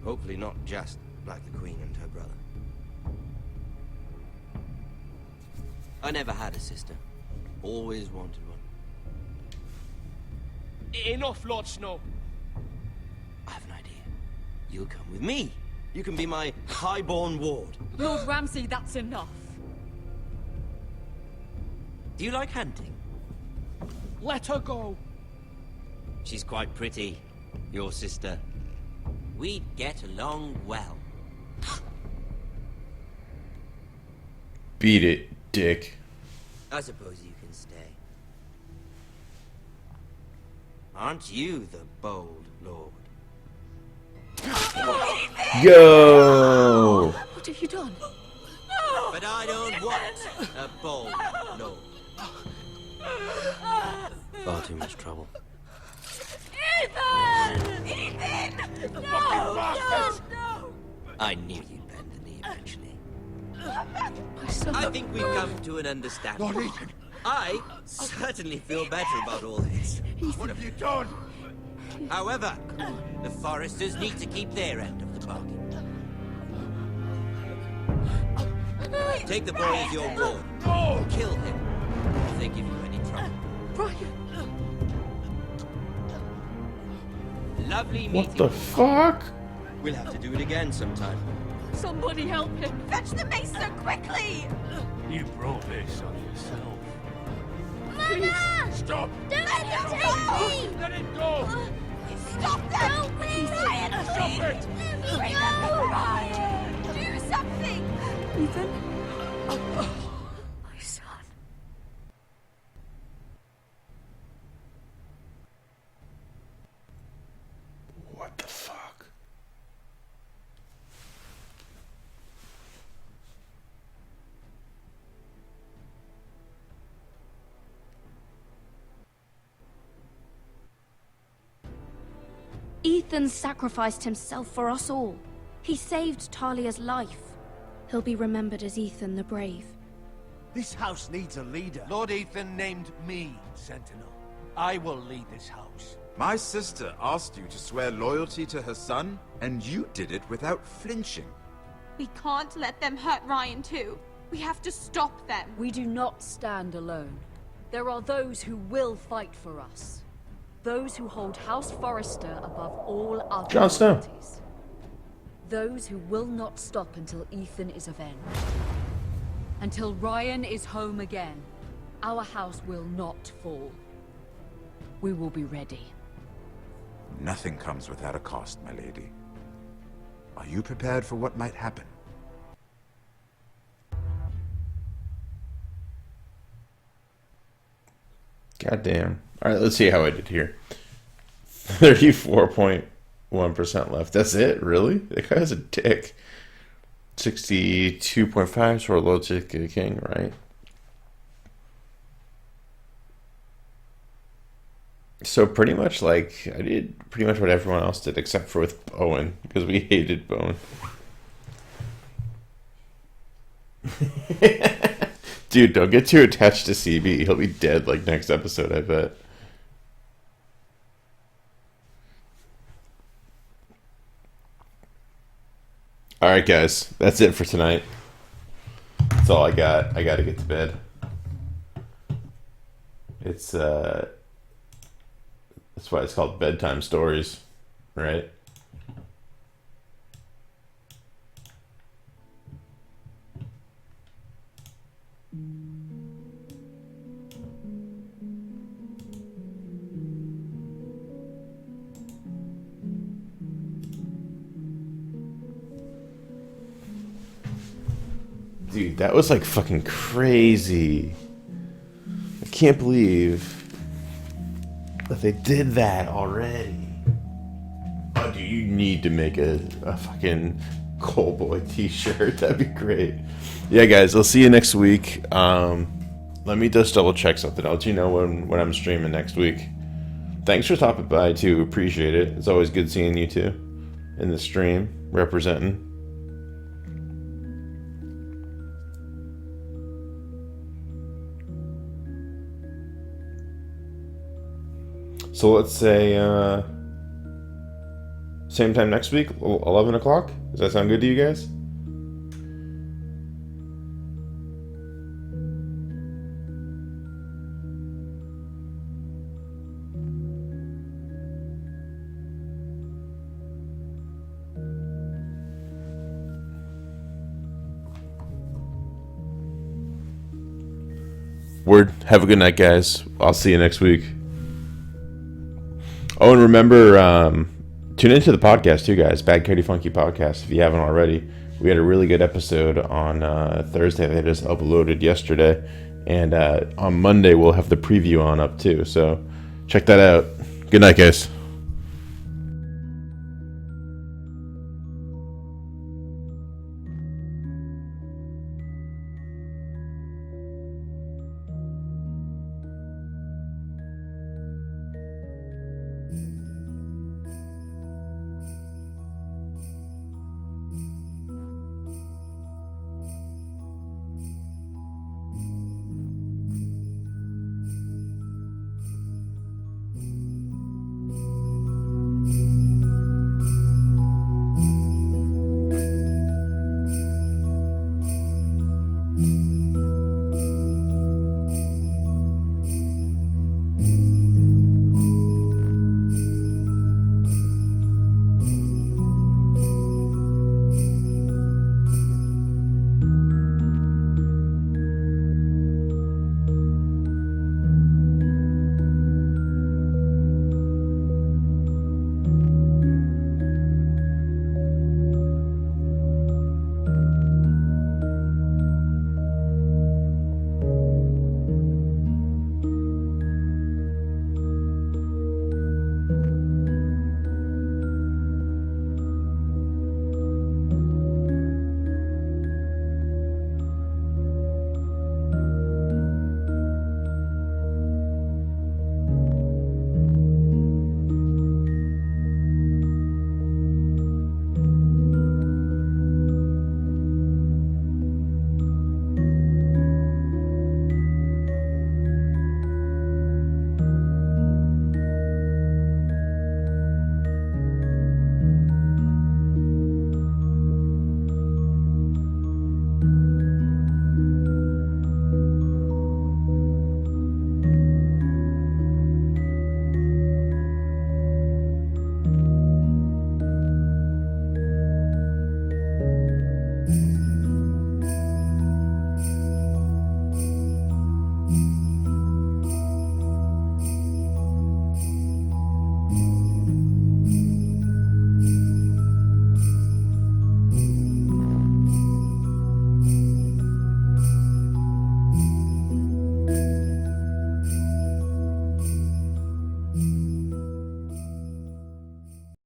hopefully not just like the Queen and her brother. I never had a sister. Always wanted one. Enough, Lord Snow. I have an idea. You'll come with me. You can be my highborn ward. Lord Ramsay, that's enough. Do you like hunting? Let her go. She's quite pretty, your sister. We'd get along well. Beat it, dick. I suppose you can stay. Aren't you the bold lord? Yo! What have you done? But I don't want a bold lord. Far too much trouble. Ethan! Ethan! No! No! No! I knew you'd bend the knee eventually. My son. I think we've come to an understanding. Lord Ethan! I certainly feel better about all this. What have you done? However, the Foresters need to keep their end of the bargain. Take the boy as your ward. Kill him if they give you any trouble. Brian! Lovely What meeting the you. fuck? We'll have to do it again sometime. Somebody help him! Fetch the maester quickly! You brought this on yourself. Mother! Stop! Don't let him take me! Let it go! Stop them! Help me! Ryan, Stop it! Let me go! Ryan! Do something! Ethan? My son. What the fuck? Ethan sacrificed himself for us all. He saved Talia's life. He'll be remembered as Ethan the Brave. This house needs a leader. Lord Ethan named me Sentinel. I will lead this house. My sister asked you to swear loyalty to her son, and you did it without flinching. We can't let them hurt Ryan too. We have to stop them. We do not stand alone. There are those who will fight for us. Those who hold House Forrester above all other Jon Snow. loyalties. Those who will not stop until Ethan is avenged. Until Ryan is home again, our house will not fall. We will be ready. Nothing comes without a cost, my lady. Are you prepared for what might happen? Goddamn. Alright, let's see how I did here. 34.1% left. That's it? Really? That guy's a dick. 62.5 for a low ticket king, right? So pretty much like I did pretty much what everyone else did except for with Bowen, because we hated Bowen. Dude, don't get too attached to CB. He'll be dead like next episode, I bet. Alright guys, that's it for tonight. That's all I got. I gotta get to bed. It's that's why it's called Bedtime Stories, right? Dude, that was like fucking crazy. I can't believe that they did that already. Oh, dude, you need to make a fucking Coalboy t-shirt. That'd be great. Yeah, guys, I'll see you next week. Let me just double check something. I'll let you know when I'm streaming next week. Thanks for stopping by, too. Appreciate it. It's always good seeing you, too, in the stream, representing. So let's say same time next week, 11 o'clock. Does that sound good to you guys? Word. Have a good night, guys. I'll see you next week. Oh, and remember, tune into the podcast too, guys. Bad Cody Funky Podcast, if you haven't already. We had a really good episode on Thursday that just uploaded yesterday. And on Monday, we'll have the preview on up too. So check that out. Good night, guys.